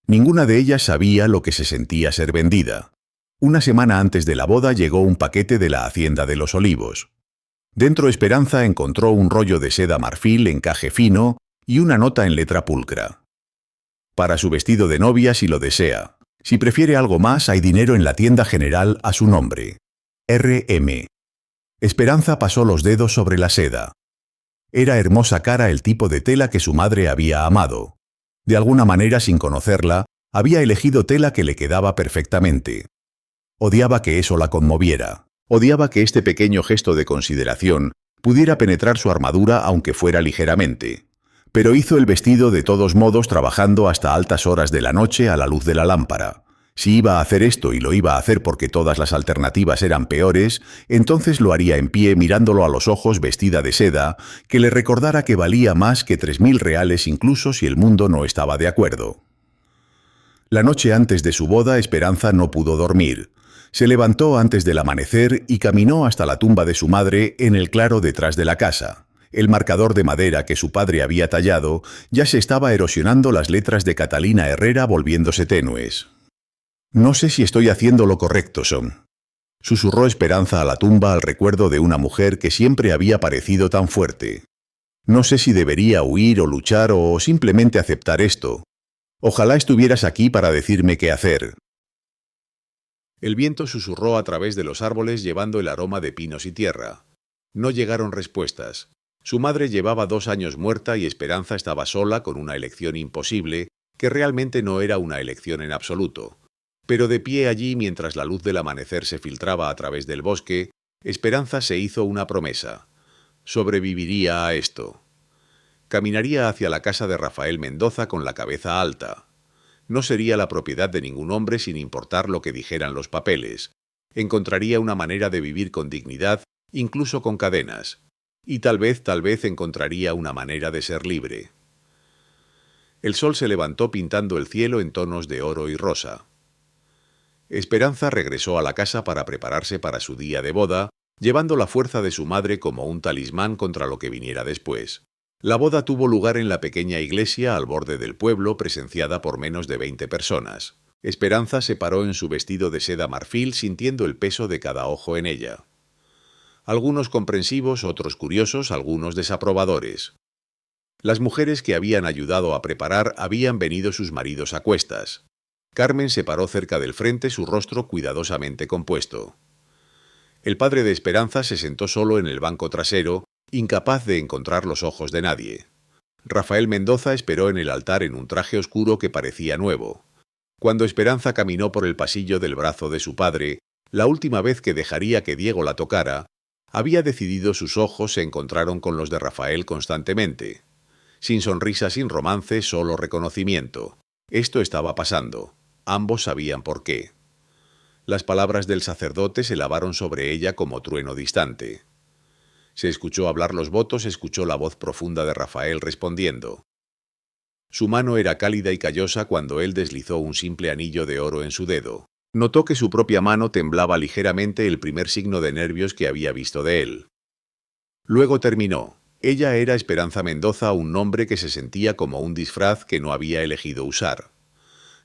Ninguna de ellas sabía lo que se sentía ser vendida. Una semana antes de la boda llegó un paquete de la Hacienda de los Olivos. Dentro Esperanza encontró un rollo de seda marfil, encaje fino y una nota en letra pulcra. Para su vestido de novia, si lo desea. Si prefiere algo más, hay dinero en la tienda general a su nombre. R.M. Esperanza pasó los dedos sobre la seda. Era hermosa cara, el tipo de tela que su madre había amado. De alguna manera, sin conocerla, había elegido tela que le quedaba perfectamente. Odiaba que eso la conmoviera. Odiaba que este pequeño gesto de consideración pudiera penetrar su armadura aunque fuera ligeramente. Pero hizo el vestido de todos modos, trabajando hasta altas horas de la noche a la luz de la lámpara. Si iba a hacer esto y lo iba a hacer porque todas las alternativas eran peores, entonces lo haría en pie mirándolo a los ojos vestida de seda, que le recordara que valía más que 3.000 reales incluso si el mundo no estaba de acuerdo. La noche antes de su boda, Esperanza no pudo dormir. Se levantó antes del amanecer y caminó hasta la tumba de su madre en el claro detrás de la casa. El marcador de madera que su padre había tallado ya se estaba erosionando, las letras de Catalina Herrera volviéndose tenues. «No sé si estoy haciendo lo correcto, Son», susurró Esperanza a la tumba al recuerdo de una mujer que siempre había parecido tan fuerte. «No sé si debería huir o luchar o simplemente aceptar esto. Ojalá estuvieras aquí para decirme qué hacer». El viento susurró a través de los árboles llevando el aroma de pinos y tierra. No llegaron respuestas. Su madre llevaba 2 años muerta y Esperanza estaba sola con una elección imposible, que realmente no era una elección en absoluto. Pero de pie allí mientras la luz del amanecer se filtraba a través del bosque, Esperanza se hizo una promesa. Sobreviviría a esto. Caminaría hacia la casa de Rafael Mendoza con la cabeza alta. No sería la propiedad de ningún hombre sin importar lo que dijeran los papeles. Encontraría una manera de vivir con dignidad, incluso con cadenas. Y tal vez encontraría una manera de ser libre. El sol se levantó pintando el cielo en tonos de oro y rosa. Esperanza regresó a la casa para prepararse para su día de boda, llevando la fuerza de su madre como un talismán contra lo que viniera después. La boda tuvo lugar en la pequeña iglesia al borde del pueblo, presenciada por menos de 20 personas. Esperanza se paró en su vestido de seda marfil sintiendo el peso de cada ojo en ella. Algunos comprensivos, otros curiosos, algunos desaprobadores. Las mujeres que habían ayudado a preparar habían venido sus maridos a cuestas. Carmen se paró cerca del frente, su rostro cuidadosamente compuesto. El padre de Esperanza se sentó solo en el banco trasero, incapaz de encontrar los ojos de nadie. Rafael Mendoza esperó en el altar en un traje oscuro que parecía nuevo. Cuando Esperanza caminó por el pasillo del brazo de su padre, la última vez que dejaría que Diego la tocara, había decidido, sus ojos se encontraron con los de Rafael constantemente. Sin sonrisa, sin romance, solo reconocimiento. Esto estaba pasando. Ambos sabían por qué. Las palabras del sacerdote se lavaron sobre ella como trueno distante. Se escuchó hablar los votos, escuchó la voz profunda de Rafael respondiendo. Su mano era cálida y callosa cuando él deslizó un simple anillo de oro en su dedo. Notó que su propia mano temblaba ligeramente, el primer signo de nervios que había visto de él. Luego terminó. Ella era Esperanza Mendoza, un nombre que se sentía como un disfraz que no había elegido usar.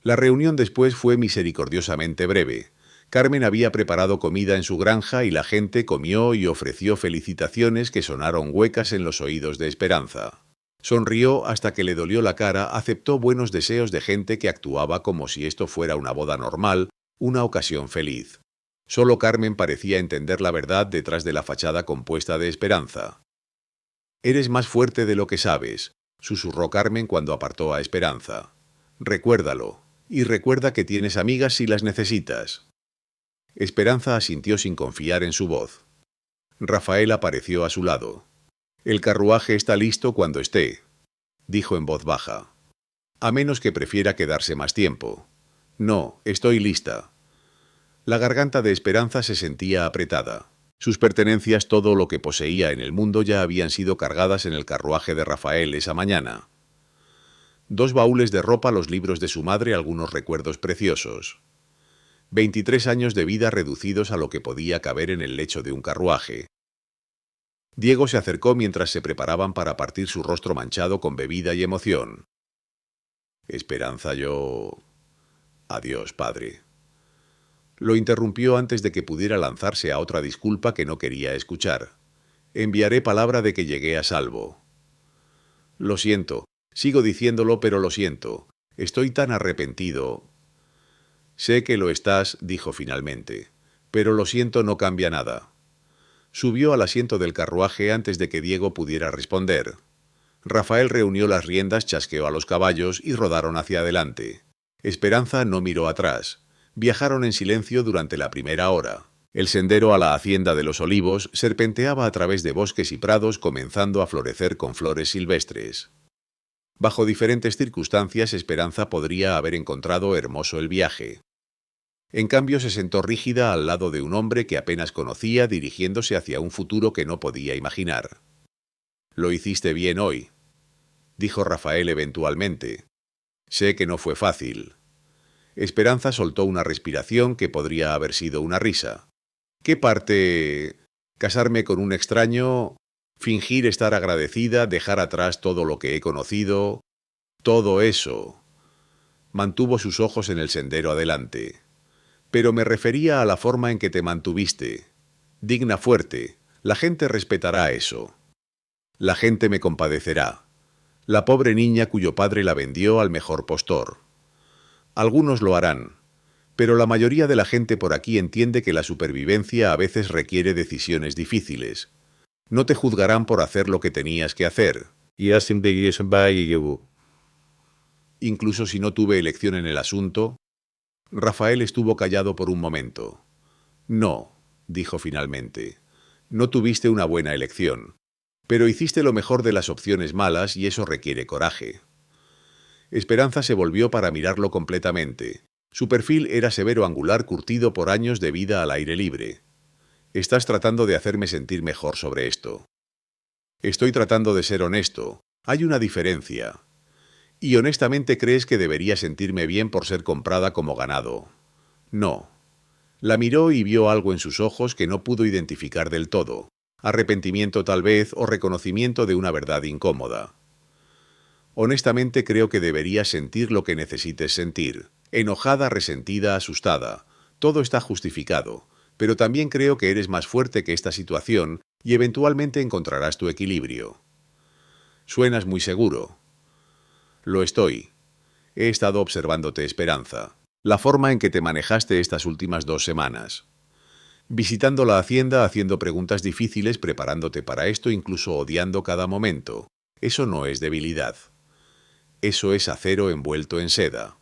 La reunión después fue misericordiosamente breve. Carmen había preparado comida en su granja y la gente comió y ofreció felicitaciones que sonaron huecas en los oídos de Esperanza. Sonrió hasta que le dolió la cara, aceptó buenos deseos de gente que actuaba como si esto fuera una boda normal, una ocasión feliz. Solo Carmen parecía entender la verdad detrás de la fachada compuesta de Esperanza. «Eres más fuerte de lo que sabes», susurró Carmen cuando apartó a Esperanza. «Recuérdalo, y recuerda que tienes amigas si las necesitas». Esperanza asintió sin confiar en su voz. Rafael apareció a su lado. «El carruaje está listo cuando esté», dijo en voz baja. «A menos que prefiera quedarse más tiempo». «No, estoy lista». La garganta de Esperanza se sentía apretada. Sus pertenencias, todo lo que poseía en el mundo, ya habían sido cargadas en el carruaje de Rafael esa mañana. 2 baúles de ropa, los libros de su madre, algunos recuerdos preciosos. 23 años de vida reducidos a lo que podía caber en el lecho de un carruaje. Diego se acercó mientras se preparaban para partir, su rostro manchado con bebida y emoción. «Esperanza, yo... Adiós, padre». Lo interrumpió antes de que pudiera lanzarse a otra disculpa que no quería escuchar. «Enviaré palabra de que llegué a salvo». «Lo siento, sigo diciéndolo, pero lo siento. Estoy tan arrepentido». «Sé que lo estás», dijo finalmente, «pero lo siento, no cambia nada». Subió al asiento del carruaje antes de que Diego pudiera responder. Rafael reunió las riendas, chasqueó a los caballos y rodaron hacia adelante. Esperanza no miró atrás. Viajaron en silencio durante la primera hora. El sendero a la hacienda de los Olivos serpenteaba a través de bosques y prados comenzando a florecer con flores silvestres. Bajo diferentes circunstancias, Esperanza podría haber encontrado hermoso el viaje. En cambio, se sentó rígida al lado de un hombre que apenas conocía, dirigiéndose hacia un futuro que no podía imaginar. «Lo hiciste bien hoy», dijo Rafael eventualmente. «Sé que no fue fácil». Esperanza soltó una respiración que podría haber sido una risa. «¿Qué parte? Casarme con un extraño, fingir estar agradecida, dejar atrás todo lo que he conocido, todo eso». Mantuvo sus ojos en el sendero adelante. «Pero me refería a la forma en que te mantuviste. Digna, fuerte. La gente respetará eso. La gente me compadecerá. La pobre niña cuyo padre la vendió al mejor postor. Algunos lo harán, pero la mayoría de la gente por aquí entiende que la supervivencia a veces requiere decisiones difíciles. No te juzgarán por hacer lo que tenías que hacer. Incluso si no tuve elección en el asunto». Rafael estuvo callado por un momento. «No», dijo finalmente, «no tuviste una buena elección, pero hiciste lo mejor de las opciones malas y eso requiere coraje». Esperanza se volvió para mirarlo completamente. Su perfil era severo, angular, curtido por años de vida al aire libre. «Estás tratando de hacerme sentir mejor sobre esto». «Estoy tratando de ser honesto. Hay una diferencia». «¿Y honestamente crees que debería sentirme bien por ser comprada como ganado?» «No». La miró y vio algo en sus ojos que no pudo identificar del todo. Arrepentimiento tal vez, o reconocimiento de una verdad incómoda. «Honestamente creo que deberías sentir lo que necesites sentir. Enojada, resentida, asustada. Todo está justificado. Pero también creo que eres más fuerte que esta situación y eventualmente encontrarás tu equilibrio». «Suenas muy seguro». «Lo estoy. He estado observándote, Esperanza. La forma en que te manejaste estas últimas 2 semanas. Visitando la hacienda, haciendo preguntas difíciles, preparándote para esto, incluso odiando cada momento. Eso no es debilidad. Eso es acero envuelto en seda».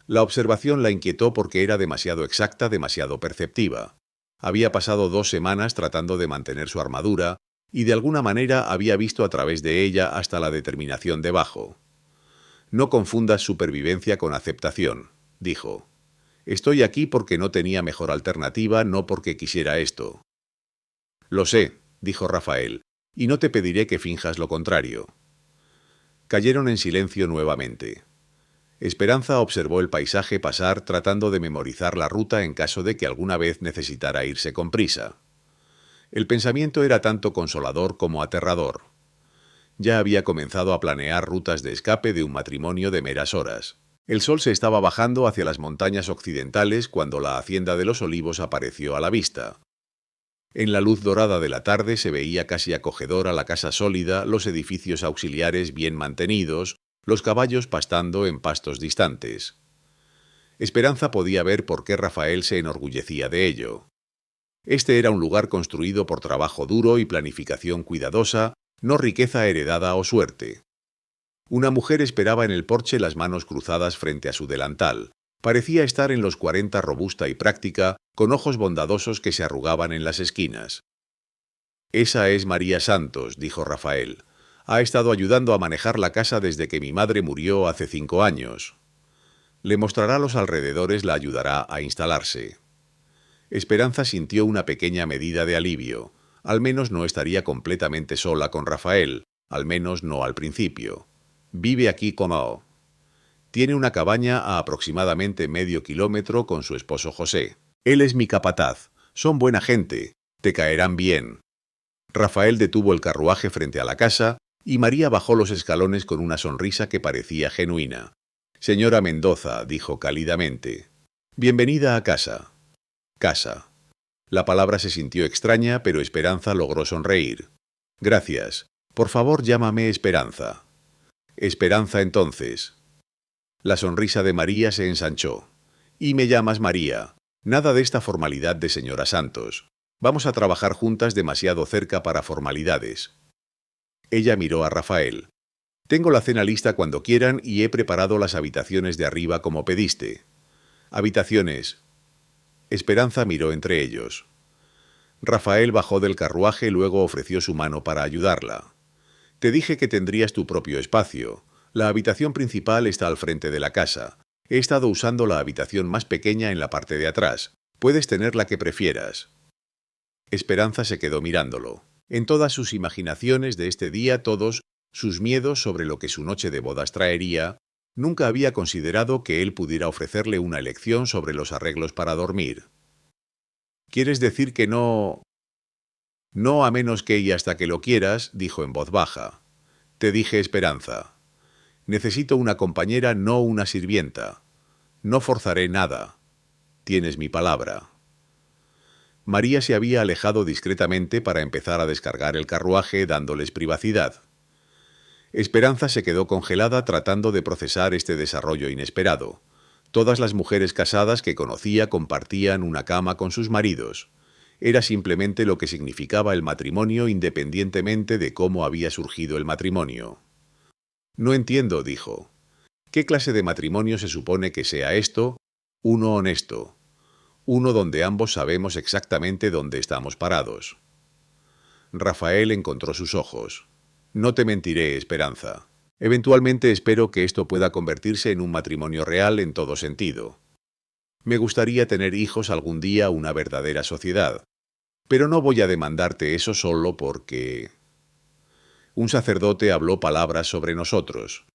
La observación la inquietó porque era demasiado exacta, demasiado perceptiva. Había pasado 2 semanas tratando de mantener su armadura y de alguna manera había visto a través de ella hasta la determinación debajo. «No confundas supervivencia con aceptación», dijo. «Estoy aquí porque no tenía mejor alternativa, no porque quisiera esto». «Lo sé», dijo Rafael, «y no te pediré que finjas lo contrario». Cayeron en silencio nuevamente. Esperanza observó el paisaje pasar tratando de memorizar la ruta en caso de que alguna vez necesitara irse con prisa. El pensamiento era tanto consolador como aterrador. Ya había comenzado a planear rutas de escape de un matrimonio de meras horas. El sol se estaba bajando hacia las montañas occidentales cuando la hacienda de los Olivos apareció a la vista. En la luz dorada de la tarde se veía casi acogedora la casa sólida, los edificios auxiliares bien mantenidos, los caballos pastando en pastos distantes. Esperanza podía ver por qué Rafael se enorgullecía de ello. Este era un lugar construido por trabajo duro y planificación cuidadosa, no riqueza heredada o suerte. Una mujer esperaba en el porche, las manos cruzadas frente a su delantal. Parecía estar en los 40, robusta y práctica, con ojos bondadosos que se arrugaban en las esquinas. «Esa es María Santos», dijo Rafael. «Ha estado ayudando a manejar la casa desde que mi madre murió hace 5 años. Le mostrará los alrededores, la ayudará a instalarse». Esperanza sintió una pequeña medida de alivio. Al menos no estaría completamente sola con Rafael, al menos no al principio. Vive aquí como... Tiene una cabaña a aproximadamente medio kilómetro con su esposo José. Él es mi capataz. Son buena gente. Te caerán bien. Rafael detuvo el carruaje frente a la casa y María bajó los escalones con una sonrisa que parecía genuina. «Señora Mendoza», dijo cálidamente. «Bienvenida a casa». Casa. La palabra se sintió extraña, pero Esperanza logró sonreír. «Gracias. Por favor, llámame Esperanza». «Esperanza, entonces». La sonrisa de María se ensanchó. «Y me llamas María. Nada de esta formalidad de señora Santos. Vamos a trabajar juntas demasiado cerca para formalidades». Ella miró a Rafael. «Tengo la cena lista cuando quieran y he preparado las habitaciones de arriba como pediste». «Habitaciones». Esperanza miró entre ellos. Rafael bajó del carruaje y luego ofreció su mano para ayudarla. «Te dije que tendrías tu propio espacio. La habitación principal está al frente de la casa. He estado usando la habitación más pequeña en la parte de atrás. Puedes tener la que prefieras. Esperanza se quedó mirándolo. En todas sus imaginaciones de este día, todos sus miedos sobre lo que su noche de bodas traería, nunca había considerado que él pudiera ofrecerle una elección sobre los arreglos para dormir. ¿Quieres decir que no? No, a menos que y hasta que lo quieras, dijo en voz baja. Te dije, Esperanza. Necesito una compañera, no una sirvienta. No forzaré nada. Tienes mi palabra. María se había alejado discretamente para empezar a descargar el carruaje, dándoles privacidad. Esperanza se quedó congelada tratando de procesar este desarrollo inesperado. Todas las mujeres casadas que conocía compartían una cama con sus maridos. Era simplemente lo que significaba el matrimonio independientemente de cómo había surgido el matrimonio. No entiendo, dijo. ¿Qué clase de matrimonio se supone que sea esto? Uno honesto. Uno donde ambos sabemos exactamente dónde estamos parados. Rafael encontró sus ojos. No te mentiré, Esperanza. Eventualmente espero que esto pueda convertirse en un matrimonio real en todo sentido. Me gustaría tener hijos algún día, una verdadera sociedad. Pero no voy a demandarte eso solo porque... Un sacerdote habló palabras sobre nosotros.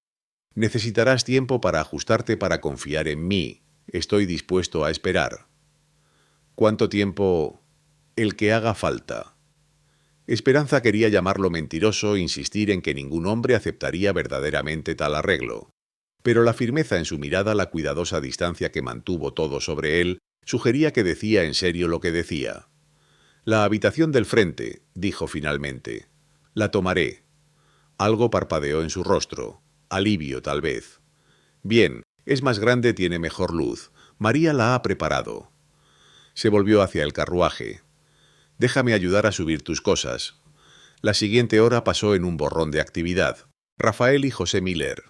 Necesitarás tiempo para ajustarte, para confiar en mí. Estoy dispuesto a esperar. ¿Cuánto tiempo? El que haga falta. Esperanza quería llamarlo mentiroso, insistir en que ningún hombre aceptaría verdaderamente tal arreglo. Pero la firmeza en su mirada, la cuidadosa distancia que mantuvo todo sobre él, sugería que decía en serio lo que decía. La habitación del frente, dijo finalmente. La tomaré. Algo parpadeó en su rostro. Alivio, tal vez. Bien, es más grande, tiene mejor luz. María la ha preparado. Se volvió hacia el carruaje. Déjame ayudar a subir tus cosas. La siguiente hora pasó en un borrón de actividad. Rafael y José Miller.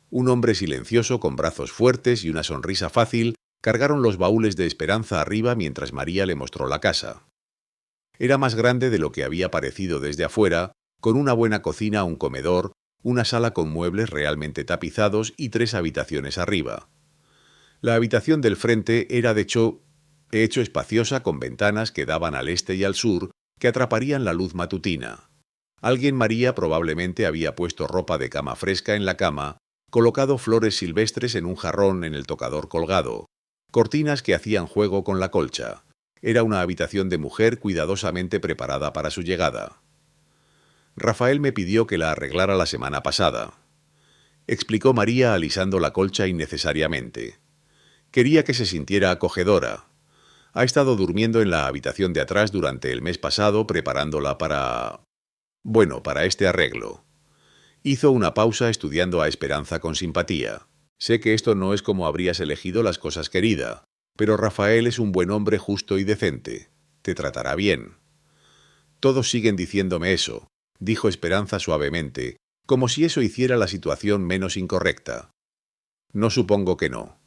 Un hombre silencioso con brazos fuertes y una sonrisa fácil cargaron los baúles de Esperanza arriba mientras María le mostró la casa. Era más grande de lo que había parecido desde afuera, con una buena cocina, un comedor, una sala con muebles realmente tapizados y 3 habitaciones arriba. La habitación del frente era de hecho espaciosa, con ventanas que daban al este y al sur, que atraparían la luz matutina. Alguien, María, probablemente había puesto ropa de cama fresca en la cama, colocado flores silvestres en un jarrón en el tocador colgado, cortinas que hacían juego con la colcha. Era una habitación de mujer cuidadosamente preparada para su llegada. Rafael me pidió que la arreglara la semana pasada, explicó María alisando la colcha innecesariamente. Quería que se sintiera acogedora. Ha estado durmiendo en la habitación de atrás durante el mes pasado preparándola para... Bueno, para este arreglo. Hizo una pausa estudiando a Esperanza con simpatía. Sé que esto no es como habrías elegido las cosas, querida, pero Rafael es un buen hombre justo y decente. Te tratará bien. Todos siguen diciéndome eso, dijo Esperanza suavemente, como si eso hiciera la situación menos incorrecta. No supongo que no.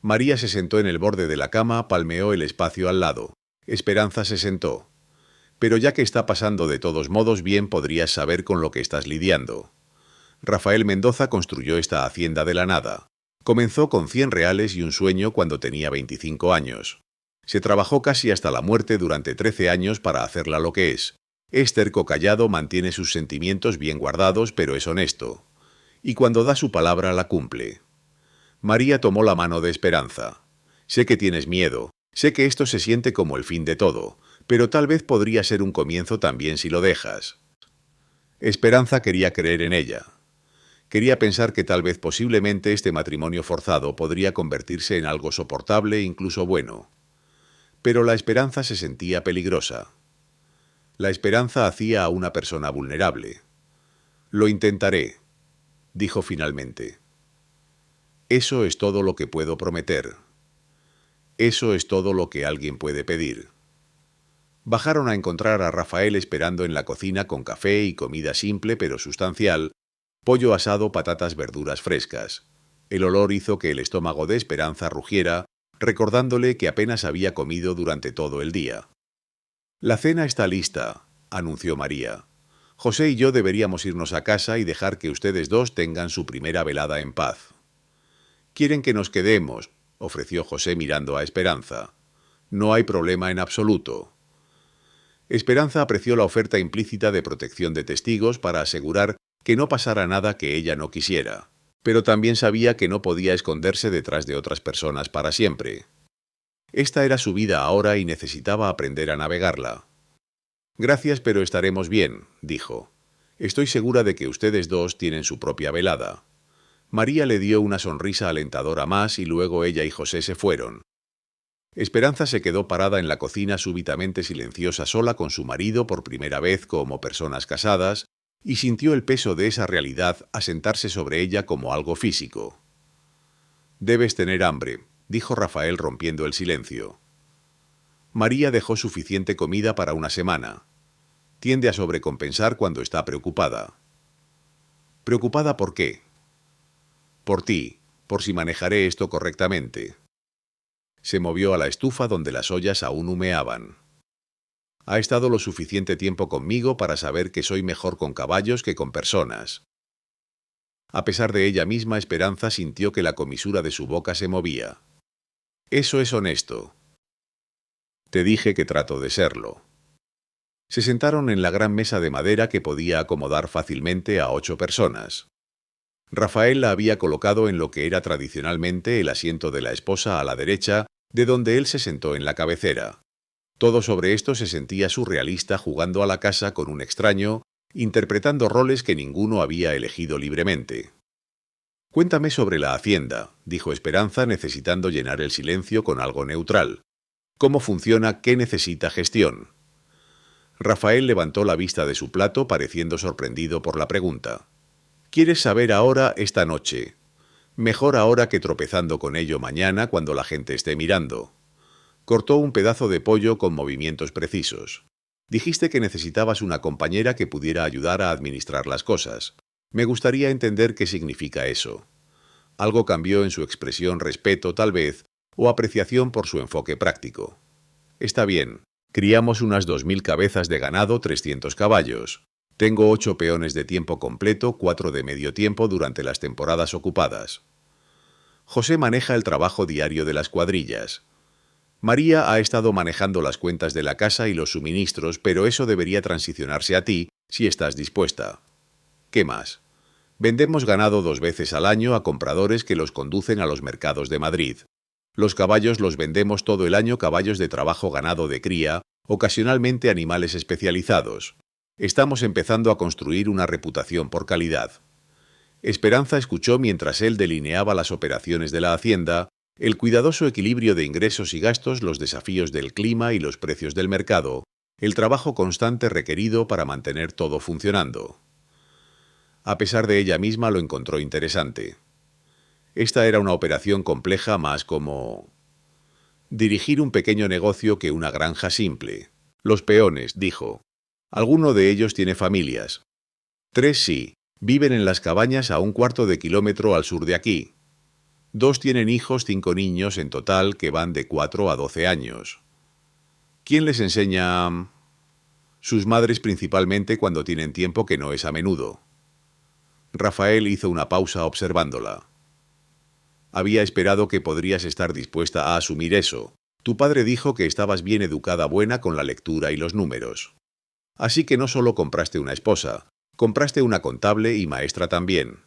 María se sentó en el borde de la cama, palmeó el espacio al lado. Esperanza se sentó. Pero ya que está pasando, de todos modos, bien podrías saber con lo que estás lidiando. Rafael Mendoza construyó esta hacienda de la nada. Comenzó con 100 reales y un sueño cuando tenía 25 años. Se trabajó casi hasta la muerte durante 13 años para hacerla lo que es. Es terco, callado, mantiene sus sentimientos bien guardados, pero es honesto. Y cuando da su palabra, la cumple. María tomó la mano de Esperanza. Sé que tienes miedo, sé que esto se siente como el fin de todo, pero tal vez podría ser un comienzo también si lo dejas. Esperanza quería creer en ella. Quería pensar que tal vez posiblemente este matrimonio forzado podría convertirse en algo soportable, incluso bueno. Pero la esperanza se sentía peligrosa. La esperanza hacía a una persona vulnerable. Lo intentaré, dijo finalmente. Eso es todo lo que puedo prometer. Eso es todo lo que alguien puede pedir. Bajaron a encontrar a Rafael esperando en la cocina con café y comida simple pero sustancial, pollo asado, patatas, verduras frescas. El olor hizo que el estómago de Esperanza rugiera, recordándole que apenas había comido durante todo el día. La cena está lista, anunció María. José y yo deberíamos irnos a casa y dejar que ustedes dos tengan su primera velada en paz. «Quieren que nos quedemos», ofreció José mirando a Esperanza. «No hay problema en absoluto». Esperanza apreció la oferta implícita de protección de testigos para asegurar que no pasara nada que ella no quisiera, pero también sabía que no podía esconderse detrás de otras personas para siempre. Esta era su vida ahora y necesitaba aprender a navegarla. «Gracias, pero estaremos bien», dijo. «Estoy segura de que ustedes dos tienen su propia velada». María le dio una sonrisa alentadora más y luego ella y José se fueron. Esperanza se quedó parada en la cocina súbitamente silenciosa sola con su marido por primera vez como personas casadas y sintió el peso de esa realidad asentarse sobre ella como algo físico. «Debes tener hambre», dijo Rafael rompiendo el silencio. María dejó suficiente comida para una semana. Tiende a sobrecompensar cuando está preocupada. ¿Preocupada por qué? Por ti, por si manejaré esto correctamente. Se movió a la estufa donde las ollas aún humeaban. Ha estado lo suficiente tiempo conmigo para saber que soy mejor con caballos que con personas. A pesar de ella misma, Esperanza sintió que la comisura de su boca se movía. Eso es honesto. Te dije que trato de serlo. Se sentaron en la gran mesa de madera que podía acomodar fácilmente a 8 personas. Rafael la había colocado en lo que era tradicionalmente el asiento de la esposa a la derecha, de donde él se sentó en la cabecera. Todo sobre esto se sentía surrealista jugando a la casa con un extraño, interpretando roles que ninguno había elegido libremente. «Cuéntame sobre la hacienda», dijo Esperanza necesitando llenar el silencio con algo neutral. «¿Cómo funciona? ¿Qué necesita gestión?» Rafael levantó la vista de su plato pareciendo sorprendido por la pregunta. «¿Quieres saber ahora, esta noche? Mejor ahora que tropezando con ello mañana cuando la gente esté mirando». Cortó un pedazo de pollo con movimientos precisos. «Dijiste que necesitabas una compañera que pudiera ayudar a administrar las cosas. Me gustaría entender qué significa eso». Algo cambió en su expresión, respeto tal vez, o apreciación por su enfoque práctico. «Está bien. Criamos unas 2000 cabezas de ganado, 300 caballos. Tengo 8 peones de tiempo completo, 4 de medio tiempo durante las temporadas ocupadas. José maneja el trabajo diario de las cuadrillas. María ha estado manejando las cuentas de la casa y los suministros, pero eso debería transicionarse a ti si estás dispuesta. ¿Qué más? Vendemos ganado 2 veces al año a compradores que los conducen a los mercados de Madrid. Los caballos los vendemos todo el año, caballos de trabajo, ganado de cría, ocasionalmente animales especializados. Estamos empezando a construir una reputación por calidad». Esperanza escuchó mientras él delineaba las operaciones de la hacienda, el cuidadoso equilibrio de ingresos y gastos, los desafíos del clima y los precios del mercado, el trabajo constante requerido para mantener todo funcionando. A pesar de ella misma, lo encontró interesante. Esta era una operación compleja, más como dirigir un pequeño negocio que una granja simple. «Los peones», dijo. «Alguno de ellos tiene familias». 3 sí, viven en las cabañas a 1/4 de kilómetro al sur de aquí. 2 tienen hijos, 5 niños en total que van de 4 a 12 años. ¿Quién les enseña? Sus madres, principalmente cuando tienen tiempo, que no es a menudo. Rafael hizo una pausa observándola. Había esperado que podrías estar dispuesta a asumir eso. Tu padre dijo que estabas bien educada, buena con la lectura y los números. Así que no solo compraste una esposa, compraste una contable y maestra también.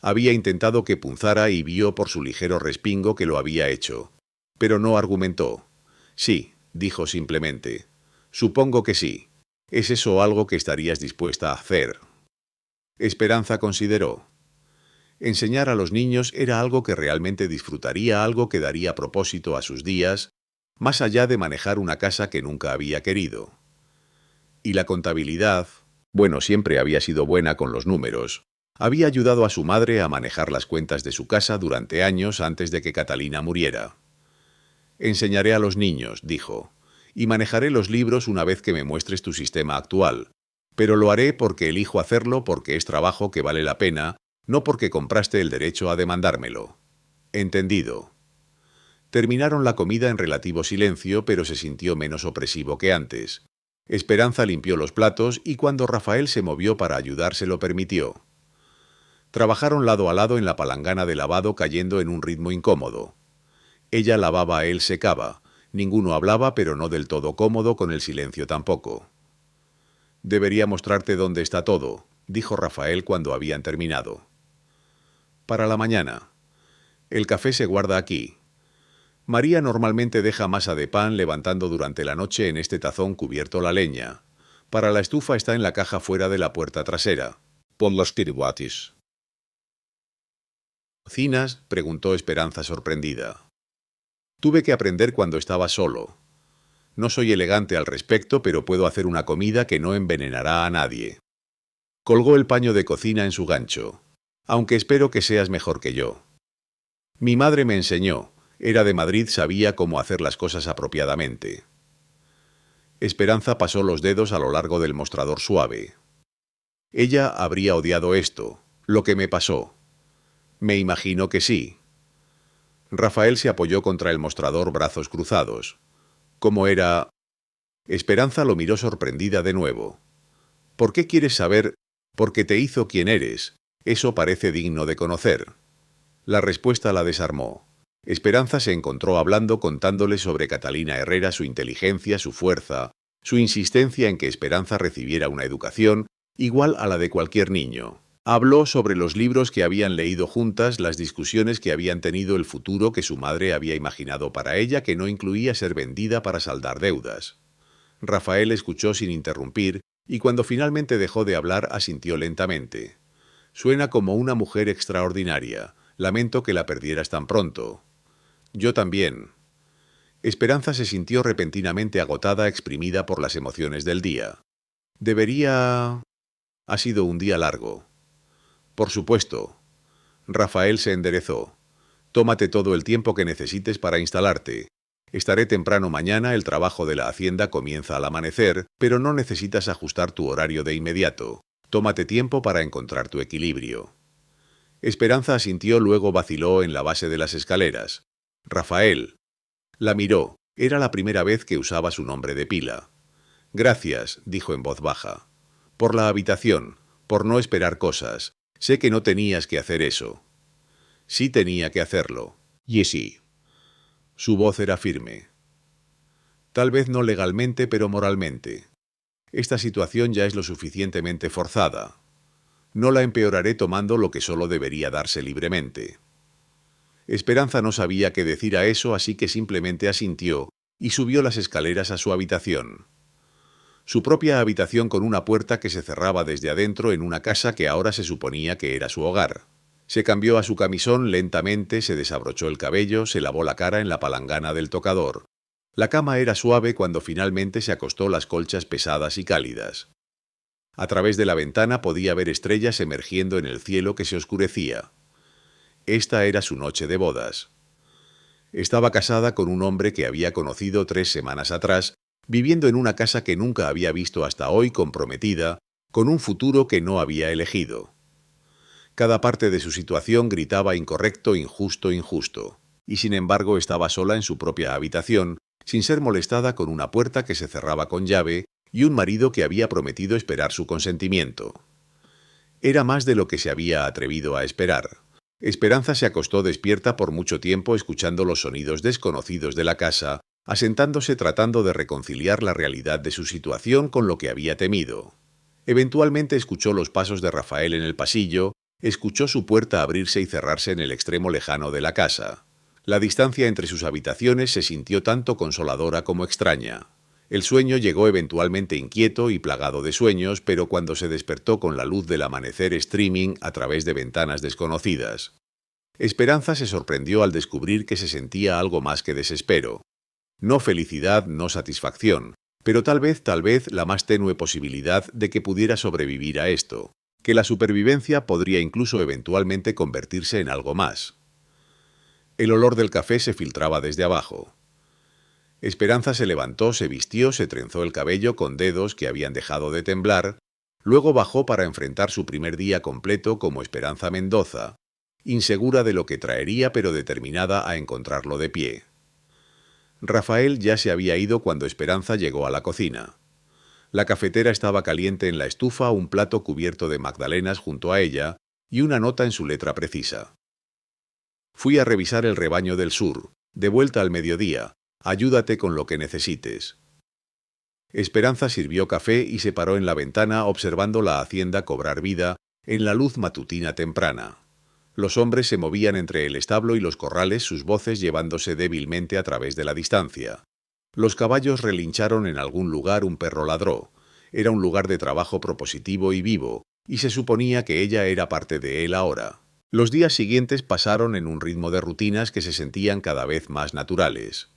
Había intentado que punzara y vio por su ligero respingo que lo había hecho. Pero no argumentó. «Sí», dijo simplemente. «Supongo que sí. ¿Es eso algo que estarías dispuesta a hacer?» Esperanza consideró. Enseñar a los niños era algo que realmente disfrutaría, algo que daría propósito a sus días, más allá de manejar una casa que nunca había querido. Y la contabilidad, bueno, siempre había sido buena con los números. Había ayudado a su madre a manejar las cuentas de su casa durante años antes de que Catalina muriera. «Enseñaré a los niños», dijo, «y manejaré los libros una vez que me muestres tu sistema actual. Pero lo haré porque elijo hacerlo, porque es trabajo que vale la pena, no porque compraste el derecho a demandármelo». «Entendido». Terminaron la comida en relativo silencio, pero se sintió menos opresivo que antes. Esperanza limpió los platos y cuando Rafael se movió para ayudar se lo permitió. Trabajaron lado a lado en la palangana de lavado cayendo en un ritmo incómodo. Ella lavaba, él secaba. Ninguno hablaba, pero no del todo cómodo con el silencio tampoco. «Debería mostrarte dónde está todo», dijo Rafael cuando habían terminado. «Para la mañana. El café se guarda aquí. María normalmente deja masa de pan levantando durante la noche en este tazón cubierto la leña. Para la estufa está en la caja fuera de la puerta trasera. Pon las kiribatis. ¿Cocinas?», preguntó Esperanza sorprendida. «Tuve que aprender cuando estaba solo. No soy elegante al respecto, pero puedo hacer una comida que no envenenará a nadie». Colgó el paño de cocina en su gancho. «Aunque espero que seas mejor que yo. Mi madre me enseñó. Era de Madrid, sabía cómo hacer las cosas apropiadamente». Esperanza pasó los dedos a lo largo del mostrador suave. Ella habría odiado esto, lo que me pasó. Me imagino que sí. Rafael se apoyó contra el mostrador, brazos cruzados. ¿Cómo era? Esperanza lo miró sorprendida de nuevo. «¿Por qué quieres saber? Porque te hizo quien eres. Eso parece digno de conocer». La respuesta la desarmó. Esperanza se encontró hablando, contándole sobre Catalina Herrera, su inteligencia, su fuerza, su insistencia en que Esperanza recibiera una educación igual a la de cualquier niño. Habló sobre los libros que habían leído juntas, las discusiones que habían tenido, el futuro que su madre había imaginado para ella, que no incluía ser vendida para saldar deudas. Rafael escuchó sin interrumpir, y cuando finalmente dejó de hablar asintió lentamente. «Suena como una mujer extraordinaria. Lamento que la perdieras tan pronto». «Yo también». Esperanza se sintió repentinamente agotada, exprimida por las emociones del día. «Debería...». «Ha sido un día largo». «Por supuesto». Rafael se enderezó. «Tómate todo el tiempo que necesites para instalarte. Estaré temprano mañana, el trabajo de la hacienda comienza al amanecer, pero no necesitas ajustar tu horario de inmediato. Tómate tiempo para encontrar tu equilibrio». Esperanza asintió, luego vaciló en la base de las escaleras. «Rafael». La miró. Era la primera vez que usaba su nombre de pila. «Gracias», dijo en voz baja. «Por la habitación, por no esperar cosas. Sé que no tenías que hacer eso». «Sí tenía que hacerlo». Y sí. Su voz era firme. «Tal vez no legalmente, pero moralmente. Esta situación ya es lo suficientemente forzada. No la empeoraré tomando lo que solo debería darse libremente». Esperanza no sabía qué decir a eso, así que simplemente asintió y subió las escaleras a su habitación. Su propia habitación, con una puerta que se cerraba desde adentro en una casa que ahora se suponía que era su hogar. Se cambió a su camisón lentamente, se desabrochó el cabello, se lavó la cara en la palangana del tocador. La cama era suave cuando finalmente se acostó, las colchas pesadas y cálidas. A través de la ventana podía ver estrellas emergiendo en el cielo que se oscurecía. Esta era su noche de bodas. Estaba casada con un hombre que había conocido 3 semanas atrás, viviendo en una casa que nunca había visto hasta hoy, comprometida, con un futuro que no había elegido. Cada parte de su situación gritaba incorrecto, injusto, injusto, y sin embargo estaba sola en su propia habitación, sin ser molestada, con una puerta que se cerraba con llave y un marido que había prometido esperar su consentimiento. Era más de lo que se había atrevido a esperar. Esperanza se acostó despierta por mucho tiempo, escuchando los sonidos desconocidos de la casa, asentándose, tratando de reconciliar la realidad de su situación con lo que había temido. Eventualmente escuchó los pasos de Rafael en el pasillo, escuchó su puerta abrirse y cerrarse en el extremo lejano de la casa. La distancia entre sus habitaciones se sintió tanto consoladora como extraña. El sueño llegó eventualmente, inquieto y plagado de sueños, pero cuando se despertó con la luz del amanecer streaming a través de ventanas desconocidas. Esperanza se sorprendió al descubrir que se sentía algo más que desespero. No felicidad, no satisfacción, pero tal vez la más tenue posibilidad de que pudiera sobrevivir a esto, que la supervivencia podría incluso eventualmente convertirse en algo más. El olor del café se filtraba desde abajo. Esperanza se levantó, se vistió, se trenzó el cabello con dedos que habían dejado de temblar, luego bajó para enfrentar su primer día completo como Esperanza Mendoza, insegura de lo que traería pero determinada a encontrarlo de pie. Rafael ya se había ido cuando Esperanza llegó a la cocina. La cafetera estaba caliente en la estufa, un plato cubierto de magdalenas junto a ella y una nota en su letra precisa. Fui a revisar el rebaño del sur, de vuelta al mediodía, ayúdate con lo que necesites. Esperanza sirvió café y se paró en la ventana observando la hacienda cobrar vida en la luz matutina temprana. Los hombres se movían entre el establo y los corrales, sus voces llevándose débilmente a través de la distancia. Los caballos relincharon en algún lugar, un perro ladró. Era un lugar de trabajo propositivo y vivo, y se suponía que ella era parte de él ahora. Los días siguientes pasaron en un ritmo de rutinas que se sentían cada vez más naturales.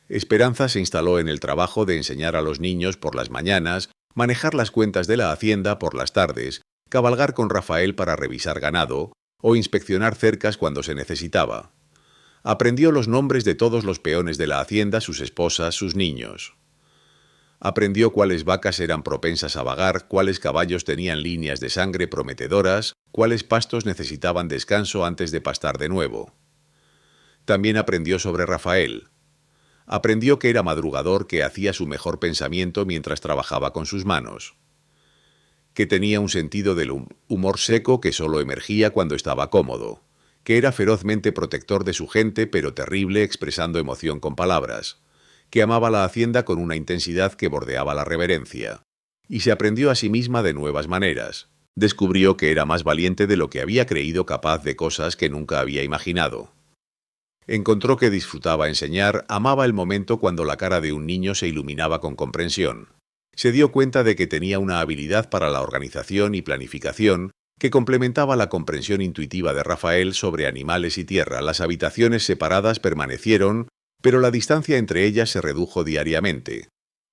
Esperanza se instaló en el trabajo de enseñar a los niños por las mañanas, manejar las cuentas de la hacienda por las tardes, cabalgar con Rafael para revisar ganado o inspeccionar cercas cuando se necesitaba. Aprendió los nombres de todos los peones de la hacienda, sus esposas, sus niños. Aprendió cuáles vacas eran propensas a vagar, cuáles caballos tenían líneas de sangre prometedoras, cuáles pastos necesitaban descanso antes de pastar de nuevo. También aprendió sobre Rafael. Aprendió que era madrugador, que hacía su mejor pensamiento mientras trabajaba con sus manos. Que tenía un sentido del humor seco que solo emergía cuando estaba cómodo. Que era ferozmente protector de su gente, pero terrible expresando emoción con palabras. Que amaba la hacienda con una intensidad que bordeaba la reverencia. Y se aprendió a sí misma de nuevas maneras. Descubrió que era más valiente de lo que había creído, capaz de cosas que nunca había imaginado. Encontró que disfrutaba enseñar, amaba el momento cuando la cara de un niño se iluminaba con comprensión. Se dio cuenta de que tenía una habilidad para la organización y planificación que complementaba la comprensión intuitiva de Rafael sobre animales y tierra. Las habitaciones separadas permanecieron, pero la distancia entre ellas se redujo diariamente.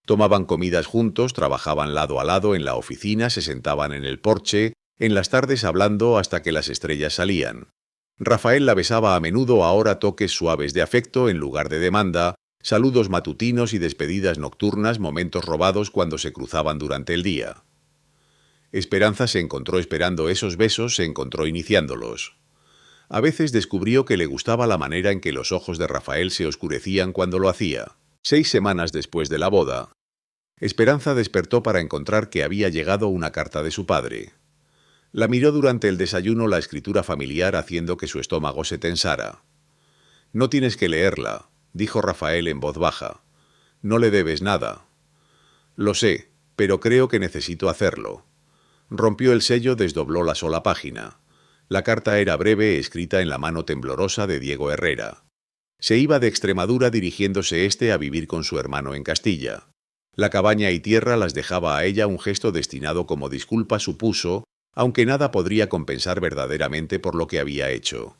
Tomaban comidas juntos, trabajaban lado a lado en la oficina, se sentaban en el porche, en las tardes hablando hasta que las estrellas salían. Rafael la besaba a menudo, ahora toques suaves de afecto en lugar de demanda, saludos matutinos y despedidas nocturnas, momentos robados cuando se cruzaban durante el día. Esperanza se encontró esperando esos besos, se encontró iniciándolos. A veces descubrió que le gustaba la manera en que los ojos de Rafael se oscurecían cuando lo hacía. 6 semanas después de la boda, Esperanza despertó para encontrar que había llegado una carta de su padre. La miró durante el desayuno, la escritura familiar haciendo que su estómago se tensara. «No tienes que leerla», dijo Rafael en voz baja. «No le debes nada». «Lo sé, pero creo que necesito hacerlo». Rompió el sello, desdobló la sola página. La carta era breve, escrita en la mano temblorosa de Diego Herrera. Se iba de Extremadura, dirigiéndose a vivir con su hermano en Castilla. La cabaña y tierra las dejaba a ella, un gesto destinado como disculpa, supuso, aunque nada podría compensar verdaderamente por lo que había hecho.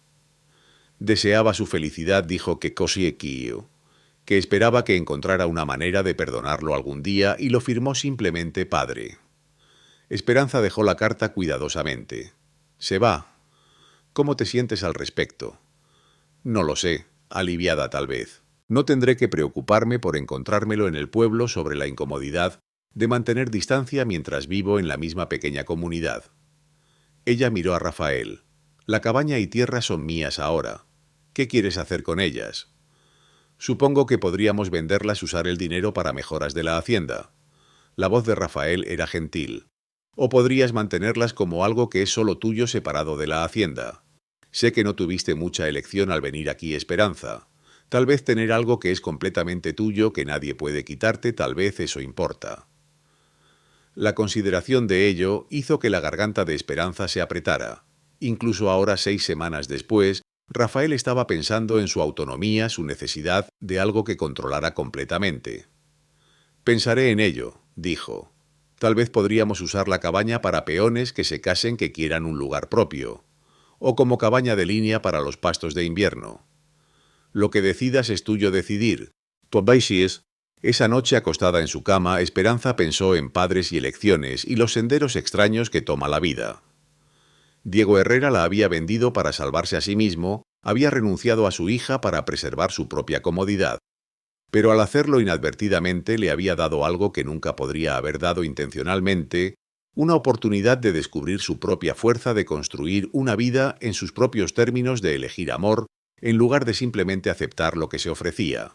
Deseaba su felicidad, dijo que cosiequio, que esperaba que encontrara una manera de perdonarlo algún día, y lo firmó simplemente padre. Esperanza dejó la carta cuidadosamente. «Se va. ¿Cómo te sientes al respecto?» «No lo sé, aliviada tal vez. No tendré que preocuparme por encontrármelo en el pueblo sobre la incomodidad de mantener distancia mientras vivo en la misma pequeña comunidad». Ella miró a Rafael. «La cabaña y tierra son mías ahora. ¿Qué quieres hacer con ellas?» «Supongo que podríamos venderlas y usar el dinero para mejoras de la hacienda». La voz de Rafael era gentil. «O podrías mantenerlas como algo que es solo tuyo, separado de la hacienda. Sé que no tuviste mucha elección al venir aquí, Esperanza. Tal vez tener algo que es completamente tuyo, que nadie puede quitarte, tal vez eso importa». La consideración de ello hizo que la garganta de Esperanza se apretara. Incluso ahora, 6 semanas después, Rafael estaba pensando en su autonomía, su necesidad de algo que controlara completamente. «Pensaré en ello», dijo. «Tal vez podríamos usar la cabaña para peones que se casen, que quieran un lugar propio. O como cabaña de línea para los pastos de invierno. Lo que decidas es tuyo decidir. Tobaishis». Esa noche, acostada en su cama, Esperanza pensó en padres y elecciones y los senderos extraños que toma la vida. Diego Herrera la había vendido para salvarse a sí mismo, había renunciado a su hija para preservar su propia comodidad. Pero al hacerlo inadvertidamente le había dado algo que nunca podría haber dado intencionalmente, una oportunidad de descubrir su propia fuerza, de construir una vida en sus propios términos, de elegir amor, en lugar de simplemente aceptar lo que se ofrecía.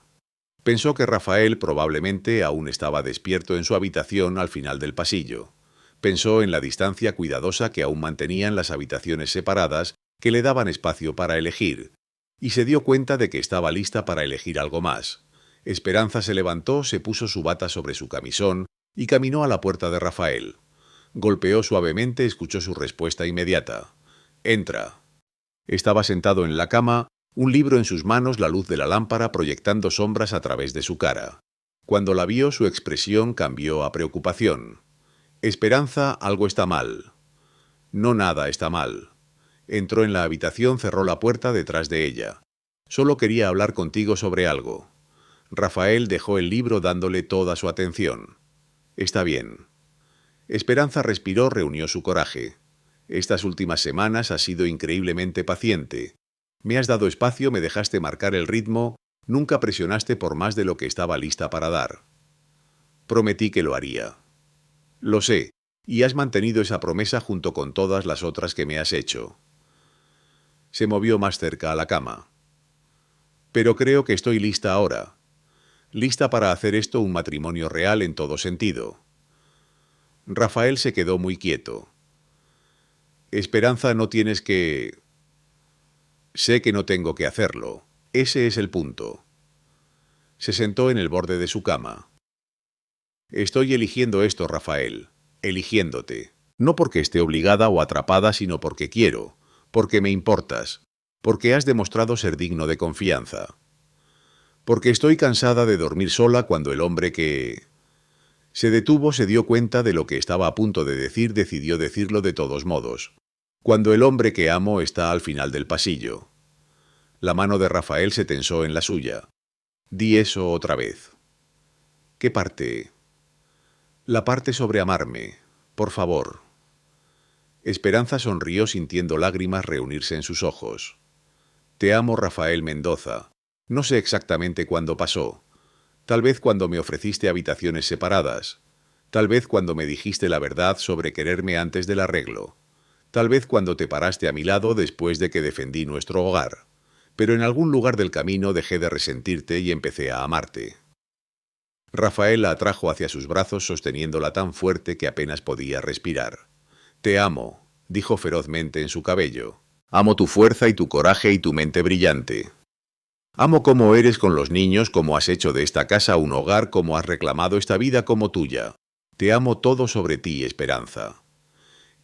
Pensó que Rafael probablemente aún estaba despierto en su habitación al final del pasillo. Pensó en la distancia cuidadosa que aún mantenían las habitaciones separadas que le daban espacio para elegir, y se dio cuenta de que estaba lista para elegir algo más. Esperanza se levantó, se puso su bata sobre su camisón y caminó a la puerta de Rafael. Golpeó suavemente, escuchó su respuesta inmediata. «Entra». Estaba sentado en la cama, un libro en sus manos, la luz de la lámpara proyectando sombras a través de su cara. Cuando la vio, su expresión cambió a preocupación. «Esperanza, algo está mal». «No, nada está mal». Entró en la habitación, cerró la puerta detrás de ella. «Solo quería hablar contigo sobre algo». Rafael dejó el libro dándole toda su atención. «Está bien». Esperanza respiró, reunió su coraje. «Estas últimas semanas has sido increíblemente paciente. Me has dado espacio, me dejaste marcar el ritmo, nunca presionaste por más de lo que estaba lista para dar. Prometí que lo haría». «Lo sé, y has mantenido esa promesa junto con todas las otras que me has hecho». Se movió más cerca a la cama. «Pero creo que estoy lista ahora. Lista para hacer esto un matrimonio real en todo sentido». Rafael se quedó muy quieto. «Esperanza, no tienes que...». «Sé que no tengo que hacerlo. Ese es el punto». Se sentó en el borde de su cama. «Estoy eligiendo esto, Rafael. Eligiéndote. No porque esté obligada o atrapada, sino porque quiero. Porque me importas. Porque has demostrado ser digno de confianza. Porque estoy cansada de dormir sola cuando el hombre que...». Se detuvo, se dio cuenta de lo que estaba a punto de decir, decidió decirlo de todos modos. «Cuando el hombre que amo está al final del pasillo». La mano de Rafael se tensó en la suya. «Di eso otra vez». «¿Qué parte?» «La parte sobre amarme. Por favor». Esperanza sonrió sintiendo lágrimas reunirse en sus ojos. «Te amo, Rafael Mendoza. No sé exactamente cuándo pasó. Tal vez cuando me ofreciste habitaciones separadas. Tal vez cuando me dijiste la verdad sobre quererme antes del arreglo. Tal vez cuando te paraste a mi lado después de que defendí nuestro hogar. Pero en algún lugar del camino dejé de resentirte y empecé a amarte». Rafael la atrajo hacia sus brazos sosteniéndola tan fuerte que apenas podía respirar. «Te amo», dijo ferozmente en su cabello. «Amo tu fuerza y tu coraje y tu mente brillante. Amo cómo eres con los niños, cómo has hecho de esta casa un hogar, cómo has reclamado esta vida como tuya. Te amo todo sobre ti, Esperanza».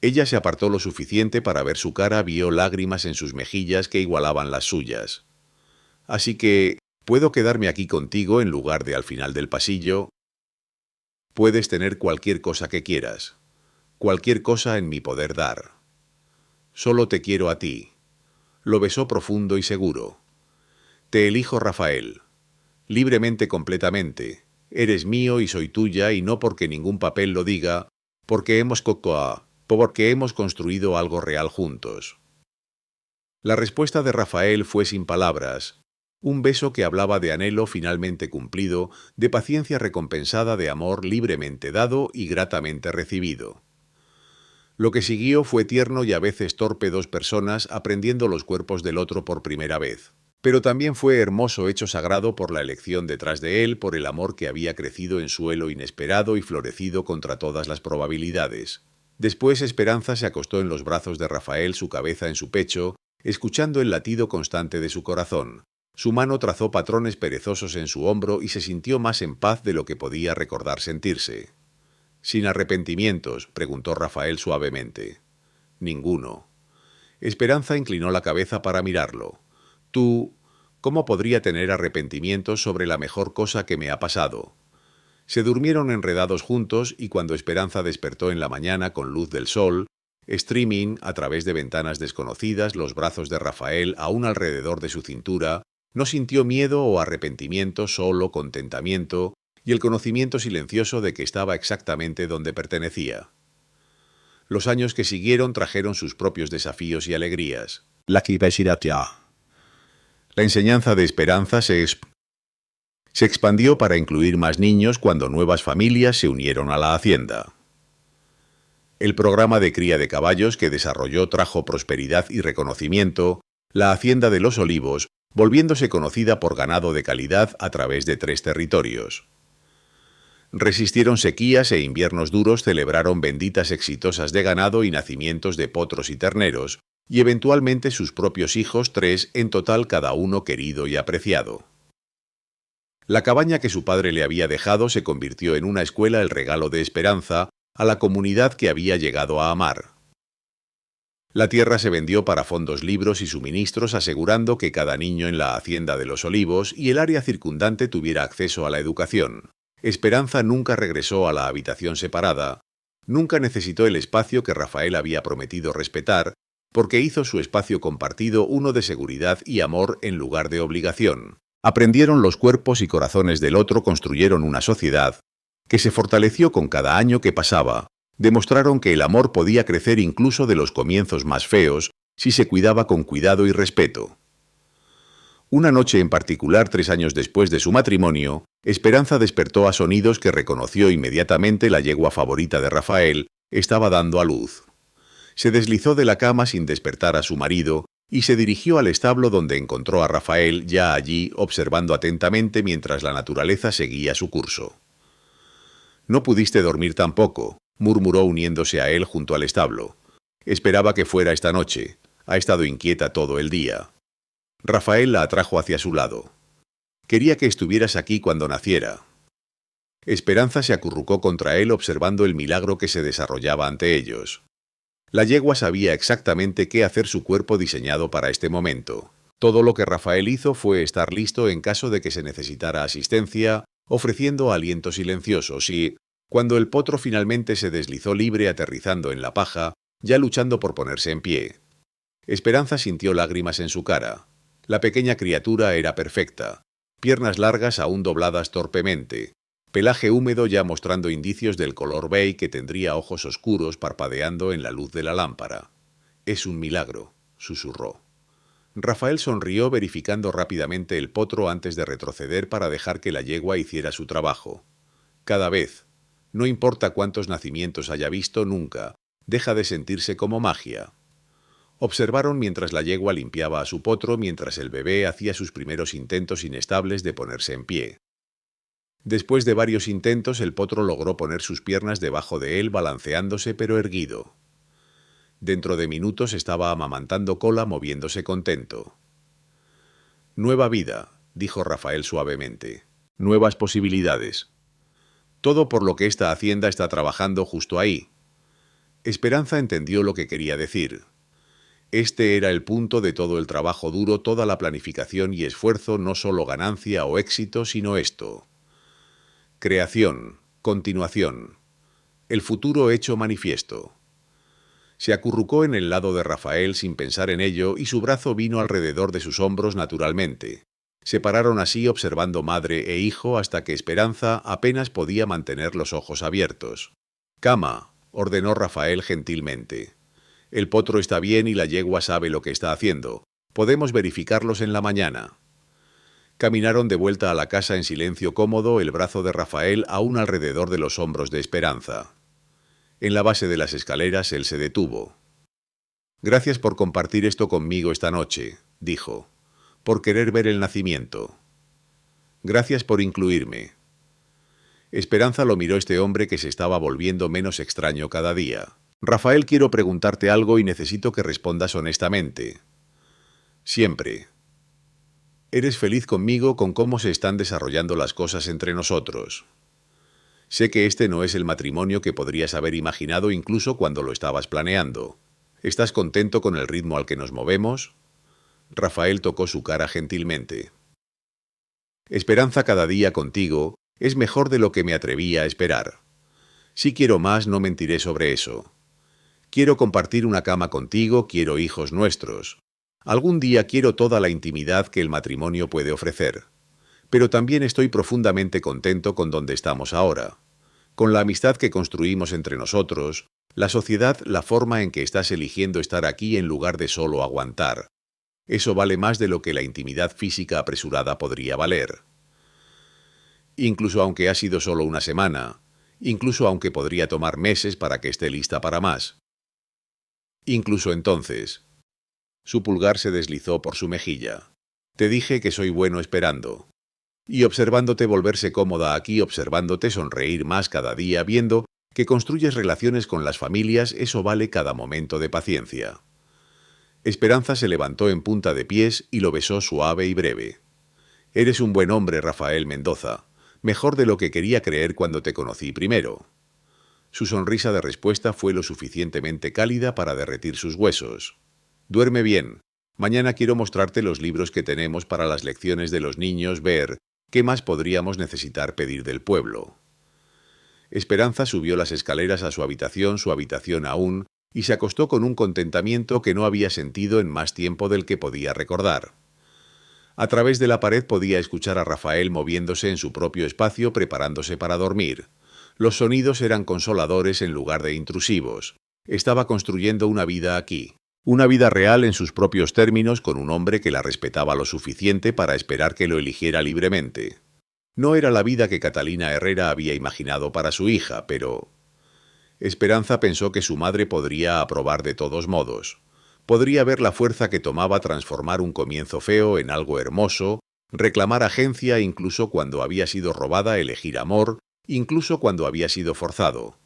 Ella se apartó lo suficiente para ver su cara, vio lágrimas en sus mejillas que igualaban las suyas. «Así que, ¿puedo quedarme aquí contigo en lugar de al final del pasillo?» «Puedes tener cualquier cosa que quieras. Cualquier cosa en mi poder dar. Solo te quiero a ti». Lo besó profundo y seguro. «Te elijo, Rafael. Libremente, completamente. Eres mío y soy tuya, y no porque ningún papel lo diga, porque hemos construido algo real juntos». La respuesta de Rafael fue sin palabras. Un beso que hablaba de anhelo finalmente cumplido, de paciencia recompensada, de amor libremente dado y gratamente recibido. Lo que siguió fue tierno y a veces torpe, dos personas aprendiendo los cuerpos del otro por primera vez. Pero también fue hermoso, hecho sagrado por la elección detrás de él, por el amor que había crecido en suelo inesperado y florecido contra todas las probabilidades. Después Esperanza se acostó en los brazos de Rafael, su cabeza en su pecho, escuchando el latido constante de su corazón. Su mano trazó patrones perezosos en su hombro y se sintió más en paz de lo que podía recordar sentirse. «¿Sin arrepentimientos?», preguntó Rafael suavemente. «Ninguno». Esperanza inclinó la cabeza para mirarlo. «Tú, ¿cómo podría tener arrepentimientos sobre la mejor cosa que me ha pasado?». Se durmieron enredados juntos y cuando Esperanza despertó en la mañana con luz del sol, streaming a través de ventanas desconocidas, los brazos de Rafael aún alrededor de su cintura, no sintió miedo o arrepentimiento, solo contentamiento y el conocimiento silencioso de que estaba exactamente donde pertenecía. Los años que siguieron trajeron sus propios desafíos y alegrías. La enseñanza de Esperanza se expandió para incluir más niños cuando nuevas familias se unieron a la hacienda. El programa de cría de caballos que desarrolló trajo prosperidad y reconocimiento, la Hacienda de los Olivos, volviéndose conocida por ganado de calidad a través de 3 territorios. Resistieron sequías e inviernos duros, celebraron venditas exitosas de ganado y nacimientos de potros y terneros, y eventualmente sus propios hijos, 3 en total, cada uno querido y apreciado. La cabaña que su padre le había dejado se convirtió en una escuela, el regalo de esperanza a la comunidad que había llegado a amar. La tierra se vendió para fondos, libros y suministros, asegurando que cada niño en la hacienda de los Olivos y el área circundante tuviera acceso a la educación. Esperanza nunca regresó a la habitación separada, nunca necesitó el espacio que Rafael había prometido respetar, porque hizo su espacio compartido uno de seguridad y amor en lugar de obligación. Aprendieron los cuerpos y corazones del otro, construyeron una sociedad que se fortaleció con cada año que pasaba. Demostraron que el amor podía crecer incluso de los comienzos más feos si se cuidaba con cuidado y respeto. Una noche en particular, 3 años después de su matrimonio, Esperanza despertó a sonidos que reconoció inmediatamente. La yegua favorita de Rafael estaba dando a luz. Se deslizó de la cama sin despertar a su marido y se dirigió al establo, donde encontró a Rafael ya allí observando atentamente mientras la naturaleza seguía su curso. «No pudiste dormir tampoco», murmuró uniéndose a él junto al establo. «Esperaba que fuera esta noche. Ha estado inquieta todo el día». Rafael la atrajo hacia su lado. «Quería que estuvieras aquí cuando naciera». Esperanza se acurrucó contra él, observando el milagro que se desarrollaba ante ellos. La yegua sabía exactamente qué hacer, su cuerpo diseñado para este momento. Todo lo que Rafael hizo fue estar listo en caso de que se necesitara asistencia, ofreciendo aliento silencioso. Y, cuando el potro finalmente se deslizó libre, aterrizando en la paja, ya luchando por ponerse en pie, Esperanza sintió lágrimas en su cara. La pequeña criatura era perfecta. Piernas largas aún dobladas torpemente. Pelaje húmedo ya mostrando indicios del color beige, que tendría ojos oscuros parpadeando en la luz de la lámpara. «Es un milagro», susurró. Rafael sonrió, verificando rápidamente el potro antes de retroceder para dejar que la yegua hiciera su trabajo. «Cada vez, no importa cuántos nacimientos haya visto, nunca deja de sentirse como magia». Observaron mientras la yegua limpiaba a su potro, mientras el bebé hacía sus primeros intentos inestables de ponerse en pie. Después de varios intentos, el potro logró poner sus piernas debajo de él, balanceándose pero erguido. Dentro de minutos estaba amamantando cola, moviéndose contento. «Nueva vida», dijo Rafael suavemente. «Nuevas posibilidades. Todo por lo que esta hacienda está trabajando justo ahí». Esperanza entendió lo que quería decir. Este era el punto de todo el trabajo duro, toda la planificación y esfuerzo, no solo ganancia o éxito, sino esto. Creación, continuación. El futuro hecho manifiesto. Se acurrucó en el lado de Rafael sin pensar en ello y su brazo vino alrededor de sus hombros naturalmente. Se pararon así, observando madre e hijo, hasta que Esperanza apenas podía mantener los ojos abiertos. «Cama», ordenó Rafael gentilmente. «El potro está bien y la yegua sabe lo que está haciendo. Podemos verificarlos en la mañana». Caminaron de vuelta a la casa en silencio cómodo, el brazo de Rafael aún alrededor de los hombros de Esperanza. En la base de las escaleras él se detuvo. «Gracias por compartir esto conmigo esta noche», dijo. «Por querer ver el nacimiento. Gracias por incluirme». Esperanza lo miró. Este hombre que se estaba volviendo menos extraño cada día. «Rafael, quiero preguntarte algo y necesito que respondas honestamente». «Siempre». «¿Eres feliz conmigo, con cómo se están desarrollando las cosas entre nosotros? Sé que este no es el matrimonio que podrías haber imaginado incluso cuando lo estabas planeando. ¿Estás contento con el ritmo al que nos movemos?» Rafael tocó su cara gentilmente. «Esperanza, cada día contigo es mejor de lo que me atrevía a esperar. Si quiero más, no mentiré sobre eso. Quiero compartir una cama contigo, quiero hijos nuestros. Algún día quiero toda la intimidad que el matrimonio puede ofrecer. Pero también estoy profundamente contento con donde estamos ahora. Con la amistad que construimos entre nosotros, la sociedad, la forma en que estás eligiendo estar aquí en lugar de solo aguantar. Eso vale más de lo que la intimidad física apresurada podría valer. Incluso aunque ha sido solo una semana, incluso aunque podría tomar meses para que esté lista para más. Incluso entonces». Su pulgar se deslizó por su mejilla. «Te dije que soy bueno esperando». Y observándote volverse cómoda aquí, observándote sonreír más cada día, viendo que construyes relaciones con las familias, eso vale cada momento de paciencia. Esperanza se levantó en punta de pies y lo besó suave y breve. Eres un buen hombre, Rafael Mendoza, mejor de lo que quería creer cuando te conocí primero. Su sonrisa de respuesta fue lo suficientemente cálida para derretir sus huesos. Duerme bien. Mañana quiero mostrarte los libros que tenemos para las lecciones de los niños, ver qué más podríamos necesitar pedir del pueblo. Esperanza subió las escaleras a su habitación aún, y se acostó con un contentamiento que no había sentido en más tiempo del que podía recordar. A través de la pared podía escuchar a Rafael moviéndose en su propio espacio preparándose para dormir. Los sonidos eran consoladores en lugar de intrusivos. Estaba construyendo una vida aquí. Una vida real en sus propios términos con un hombre que la respetaba lo suficiente para esperar que lo eligiera libremente. No era la vida que Catalina Herrera había imaginado para su hija, pero... Esperanza pensó que su madre podría aprobar de todos modos. Podría ver la fuerza que tomaba transformar un comienzo feo en algo hermoso, reclamar agencia incluso cuando había sido robada, elegir amor, incluso cuando había sido forzado.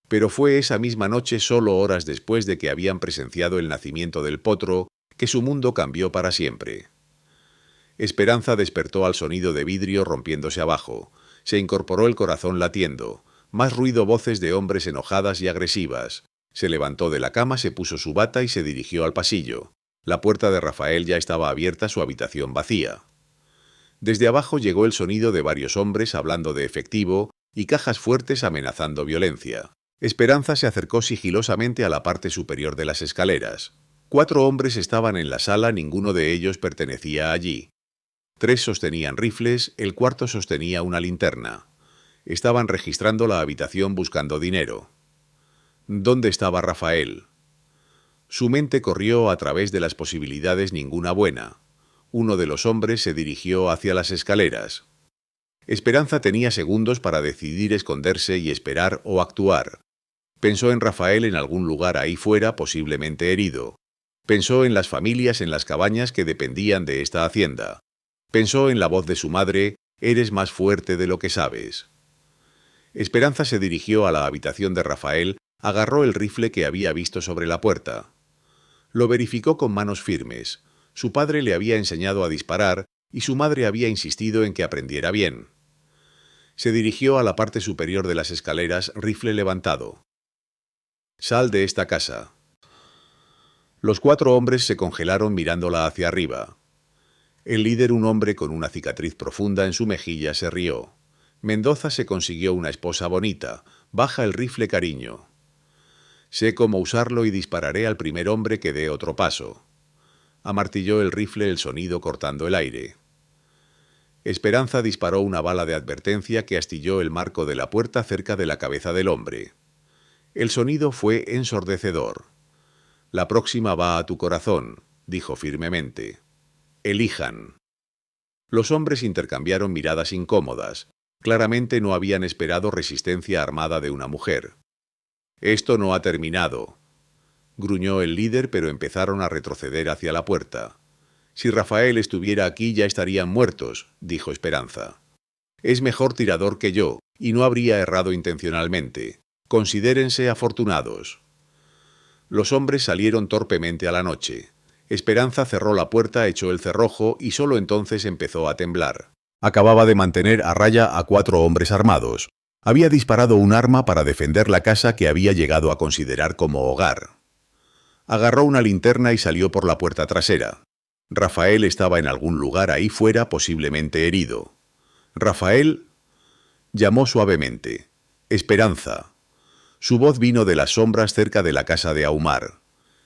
Pero fue esa misma noche, solo horas después de que habían presenciado el nacimiento del potro, que su mundo cambió para siempre. Esperanza despertó al sonido de vidrio rompiéndose abajo. Se incorporó el corazón latiendo. Más ruido, voces de hombres enojadas y agresivas. Se levantó de la cama, se puso su bata y se dirigió al pasillo. La puerta de Rafael ya estaba abierta, su habitación vacía. Desde abajo llegó el sonido de varios hombres hablando de efectivo y cajas fuertes amenazando violencia. Esperanza se acercó sigilosamente a la parte superior de las escaleras. 4 hombres estaban en la sala, ninguno de ellos pertenecía allí. 3 sostenían rifles, el cuarto sostenía una linterna. Estaban registrando la habitación buscando dinero. ¿Dónde estaba Rafael? Su mente corrió a través de las posibilidades, ninguna buena. Uno de los hombres se dirigió hacia las escaleras. Esperanza tenía segundos para decidir esconderse y esperar o actuar. Pensó en Rafael en algún lugar ahí fuera, posiblemente herido. Pensó en las familias en las cabañas que dependían de esta hacienda. Pensó en la voz de su madre, eres más fuerte de lo que sabes. Esperanza se dirigió a la habitación de Rafael, agarró el rifle que había visto sobre la puerta. Lo verificó con manos firmes. Su padre le había enseñado a disparar y su madre había insistido en que aprendiera bien. Se dirigió a la parte superior de las escaleras, rifle levantado. Sal de esta casa. Los 4 hombres se congelaron mirándola hacia arriba. El líder, un hombre con una cicatriz profunda en su mejilla, se rió. Mendoza se consiguió una esposa bonita. Baja el rifle, cariño. Sé cómo usarlo y dispararé al primer hombre que dé otro paso. Amartilló el rifle, el sonido cortando el aire. Esperanza disparó una bala de advertencia que astilló el marco de la puerta cerca de la cabeza del hombre. El sonido fue ensordecedor. La próxima va a tu corazón, dijo firmemente. Elijan. Los hombres intercambiaron miradas incómodas. Claramente no habían esperado resistencia armada de una mujer. Esto no ha terminado, gruñó el líder, pero empezaron a retroceder hacia la puerta. Si Rafael estuviera aquí ya estarían muertos, dijo Esperanza. Es mejor tirador que yo, y no habría errado intencionalmente. Considérense afortunados. Los hombres salieron torpemente a la noche. Esperanza cerró la puerta, echó el cerrojo y solo entonces empezó a temblar. Acababa de mantener a raya a 4 hombres armados. Había disparado un arma para defender la casa que había llegado a considerar como hogar. Agarró una linterna y salió por la puerta trasera. Rafael estaba en algún lugar ahí fuera, posiblemente herido. Rafael llamó suavemente. Esperanza. Su voz vino de las sombras cerca de la casa de Ahumar.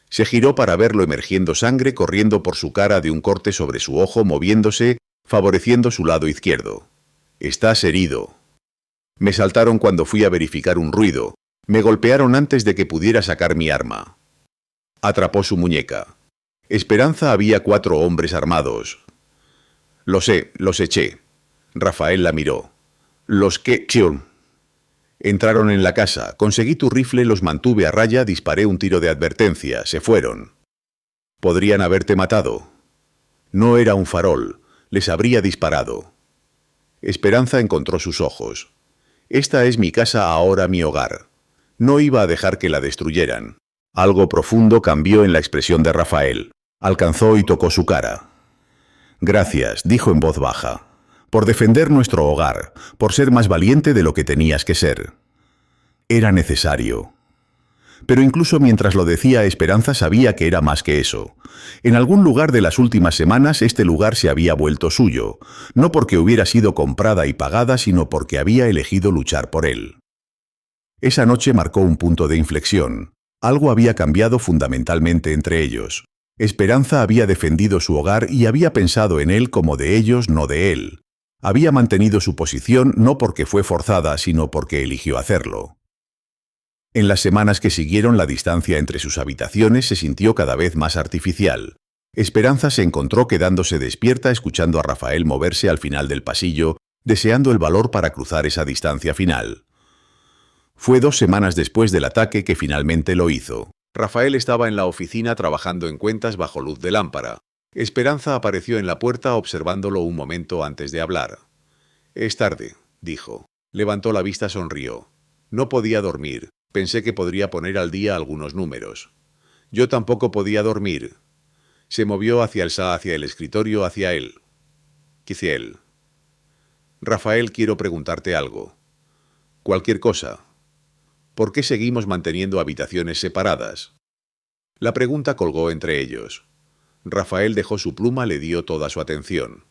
Se giró para verlo emergiendo sangre corriendo por su cara de un corte sobre su ojo, moviéndose, favoreciendo su lado izquierdo. Estás herido. Me saltaron cuando fui a verificar un ruido. Me golpearon antes de que pudiera sacar mi arma. Atrapó su muñeca. Esperanza había 4 hombres armados. Lo sé, los eché. Rafael la miró. Los que... Entraron en la casa. Conseguí tu rifle, los mantuve a raya, disparé un tiro de advertencia. Se fueron. Podrían haberte matado. No era un farol. Les habría disparado. Esperanza encontró sus ojos. Esta es mi casa, ahora mi hogar. No iba a dejar que la destruyeran. Algo profundo cambió en la expresión de Rafael. Alcanzó y tocó su cara. Gracias, dijo en voz baja, por defender nuestro hogar, por ser más valiente de lo que tenías que ser. Era necesario. Pero incluso mientras lo decía, Esperanza sabía que era más que eso. En algún lugar de las últimas semanas este lugar se había vuelto suyo, no porque hubiera sido comprada y pagada, sino porque había elegido luchar por él. Esa noche marcó un punto de inflexión. Algo había cambiado fundamentalmente entre ellos. Esperanza había defendido su hogar y había pensado en él como de ellos, no de él. Había mantenido su posición no porque fue forzada, sino porque eligió hacerlo. En las semanas que siguieron, la distancia entre sus habitaciones se sintió cada vez más artificial. Esperanza se encontró quedándose despierta escuchando a Rafael moverse al final del pasillo, deseando el valor para cruzar esa distancia final. Fue 2 semanas después del ataque que finalmente lo hizo. Rafael estaba en la oficina trabajando en cuentas bajo luz de lámpara. Esperanza apareció en la puerta observándolo un momento antes de hablar. «Es tarde», dijo. Levantó la vista, sonrió. «No podía dormir. Pensé que podría poner al día algunos números». «Yo tampoco podía dormir». Se movió hacia el escritorio, hacia él. «Kiziel». «Rafael, quiero preguntarte algo». «Cualquier cosa». «¿Por qué seguimos manteniendo habitaciones separadas?» La pregunta colgó entre ellos. Rafael dejó su pluma, le dio toda su atención.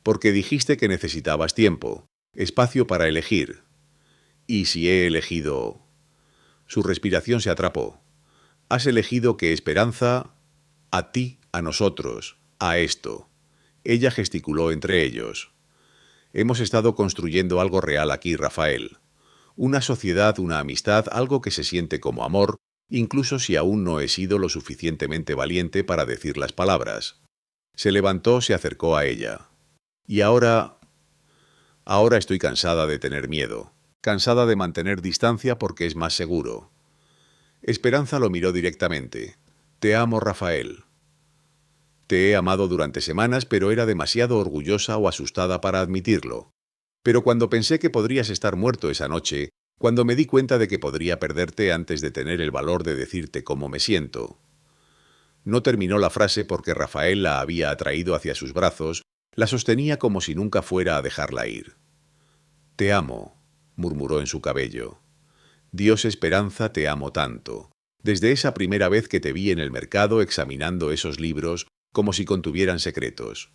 «Porque dijiste que necesitabas tiempo, espacio para elegir». «¿Y si he elegido...?» Su respiración se atrapó. «Has elegido que Esperanza... a ti, a nosotros, a esto». Ella gesticuló entre ellos. «Hemos estado construyendo algo real aquí, Rafael. Una sociedad, una amistad, algo que se siente como amor, incluso si aún no he sido lo suficientemente valiente para decir las palabras». Se levantó, se acercó a ella. «Y ahora... ahora estoy cansada de tener miedo. Cansada de mantener distancia porque es más seguro». Esperanza lo miró directamente. «Te amo, Rafael». «Te he amado durante semanas, pero era demasiado orgullosa o asustada para admitirlo. Pero cuando pensé que podrías estar muerto esa noche, cuando me di cuenta de que podría perderte antes de tener el valor de decirte cómo me siento». No terminó la frase porque Rafael la había atraído hacia sus brazos, la sostenía como si nunca fuera a dejarla ir. «Te amo», murmuró en su cabello. «Dios, Esperanza, te amo tanto. Desde esa primera vez que te vi en el mercado examinando esos libros como si contuvieran secretos.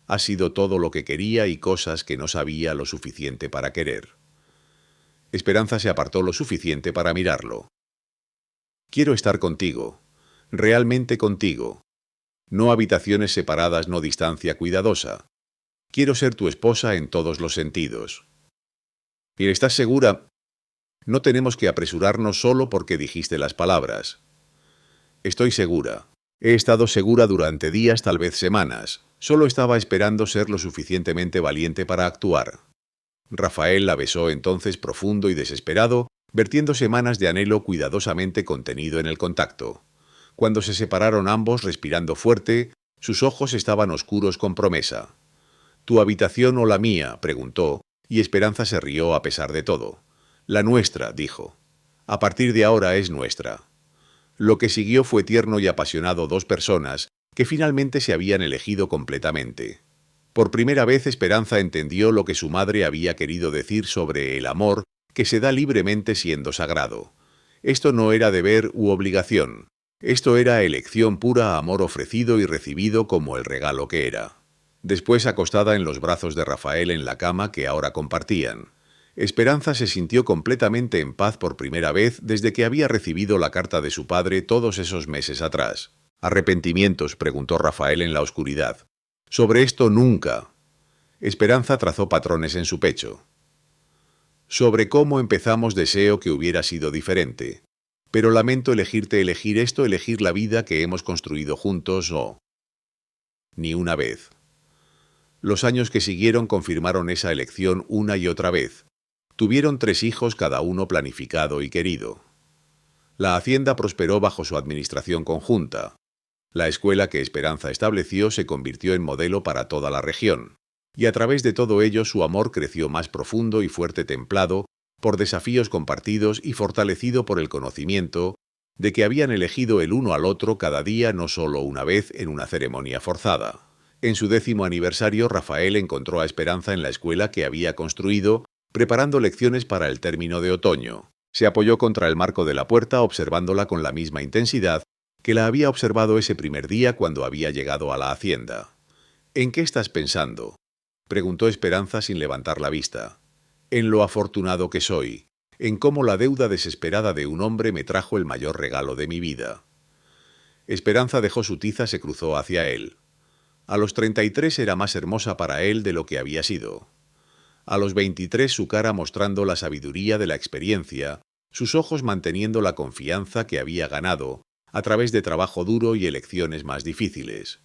Has sido todo lo que quería y cosas que no sabía lo suficiente para querer». Esperanza se apartó lo suficiente para mirarlo. «Quiero estar contigo, realmente contigo. No habitaciones separadas, no distancia cuidadosa. Quiero ser tu esposa en todos los sentidos». «¿Y estás segura?» «No tenemos que apresurarnos solo porque dijiste las palabras». «Estoy segura. He estado segura durante días, tal vez semanas. Solo estaba esperando ser lo suficientemente valiente para actuar». Rafael la besó entonces profundo y desesperado, vertiendo semanas de anhelo cuidadosamente contenido en el contacto. Cuando se separaron ambos, respirando fuerte, sus ojos estaban oscuros con promesa. «¿Tu habitación o la mía?», preguntó, y Esperanza se rió a pesar de todo. «La nuestra», dijo. «A partir de ahora es nuestra». Lo que siguió fue tierno y apasionado, 2 personas que finalmente se habían elegido completamente. Por primera vez Esperanza entendió lo que su madre había querido decir sobre el amor que se da libremente siendo sagrado. Esto no era deber u obligación. Esto era elección pura, amor ofrecido y recibido como el regalo que era. Después, acostada en los brazos de Rafael en la cama que ahora compartían, Esperanza se sintió completamente en paz por primera vez desde que había recibido la carta de su padre todos esos meses atrás. «¿Arrepentimientos?», preguntó Rafael en la oscuridad. «Sobre esto nunca». Esperanza trazó patrones en su pecho. «Sobre cómo empezamos deseo que hubiera sido diferente. Pero lamento elegirte, elegir esto, elegir la vida que hemos construido juntos o...». Ni una vez. Los años que siguieron confirmaron esa elección una y otra vez. Tuvieron 3 hijos, cada uno planificado y querido. La hacienda prosperó bajo su administración conjunta. La escuela que Esperanza estableció se convirtió en modelo para toda la región. Y a través de todo ello su amor creció más profundo y fuerte, templado por desafíos compartidos y fortalecido por el conocimiento de que habían elegido el uno al otro cada día, no solo una vez en una ceremonia forzada. En su 10º aniversario, Rafael encontró a Esperanza en la escuela que había construido, preparando lecciones para el término de otoño. Se apoyó contra el marco de la puerta, observándola con la misma intensidad que la había observado ese primer día cuando había llegado a la hacienda. «¿En qué estás pensando?», preguntó Esperanza sin levantar la vista. «En lo afortunado que soy, en cómo la deuda desesperada de un hombre me trajo el mayor regalo de mi vida». Esperanza dejó su tiza, se cruzó hacia él. A los 33 era más hermosa para él de lo que había sido. A los 23 su cara mostrando la sabiduría de la experiencia, sus ojos manteniendo la confianza que había ganado a través de trabajo duro y elecciones más difíciles.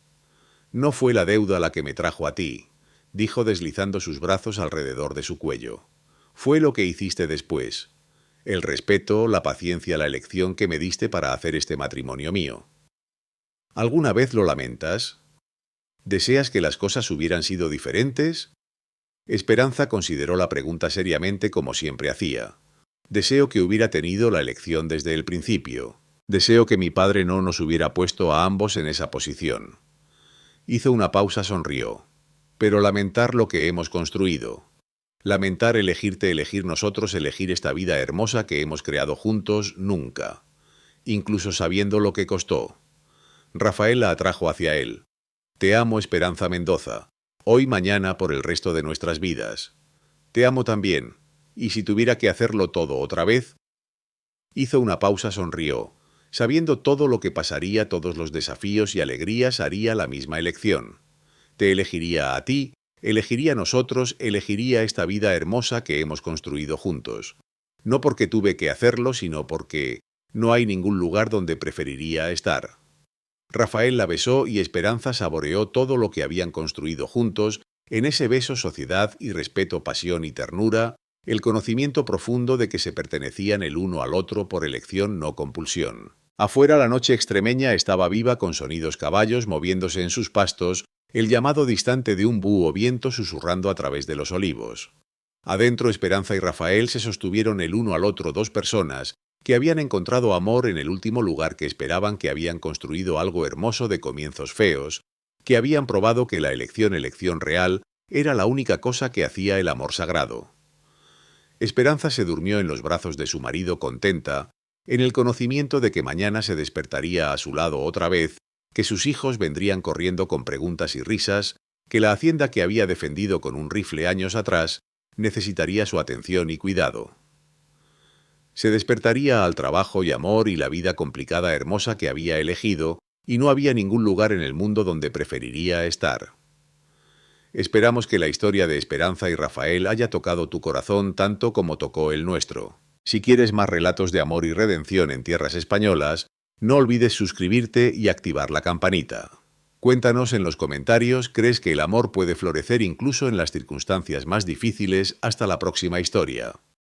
«No fue la deuda la que me trajo a ti», dijo deslizando sus brazos alrededor de su cuello. «Fue lo que hiciste después. El respeto, la paciencia, la elección que me diste para hacer este matrimonio mío». «¿Alguna vez lo lamentas? ¿Deseas que las cosas hubieran sido diferentes?». Esperanza consideró la pregunta seriamente, como siempre hacía. «Deseo que hubiera tenido la elección desde el principio. Deseo que mi padre no nos hubiera puesto a ambos en esa posición». Hizo una pausa, sonrió. «Pero lamentar lo que hemos construido. Lamentar elegirte, elegir nosotros, elegir esta vida hermosa que hemos creado juntos, nunca. Incluso sabiendo lo que costó». Rafael la atrajo hacia él. «Te amo, Esperanza Mendoza. Hoy, mañana, por el resto de nuestras vidas. Te amo también. Y si tuviera que hacerlo todo otra vez». Hizo una pausa, sonrió. Sabiendo todo lo que pasaría, todos los desafíos y alegrías, haría la misma elección. Te elegiría a ti, elegiría a nosotros, elegiría esta vida hermosa que hemos construido juntos. No porque tuve que hacerlo, sino porque no hay ningún lugar donde preferiría estar». Rafael la besó y Esperanza saboreó todo lo que habían construido juntos, en ese beso sociedad y respeto, pasión y ternura, el conocimiento profundo de que se pertenecían el uno al otro por elección, no compulsión. Afuera la noche extremeña estaba viva con sonidos, caballos moviéndose en sus pastos, el llamado distante de un búho, viento susurrando a través de los olivos. Adentro Esperanza y Rafael se sostuvieron el uno al otro, dos personas que habían encontrado amor en el último lugar que esperaban, que habían construido algo hermoso de comienzos feos, que habían probado que la elección real era la única cosa que hacía el amor sagrado. Esperanza se durmió en los brazos de su marido contenta, en el conocimiento de que mañana se despertaría a su lado otra vez, que sus hijos vendrían corriendo con preguntas y risas, que la hacienda que había defendido con un rifle años atrás necesitaría su atención y cuidado. Se despertaría al trabajo y amor y la vida complicada, hermosa que había elegido, y no había ningún lugar en el mundo donde preferiría estar. Esperamos que la historia de Esperanza y Rafael haya tocado tu corazón tanto como tocó el nuestro. Si quieres más relatos de amor y redención en tierras españolas, no olvides suscribirte y activar la campanita. Cuéntanos en los comentarios, ¿crees que el amor puede florecer incluso en las circunstancias más difíciles? Hasta la próxima historia.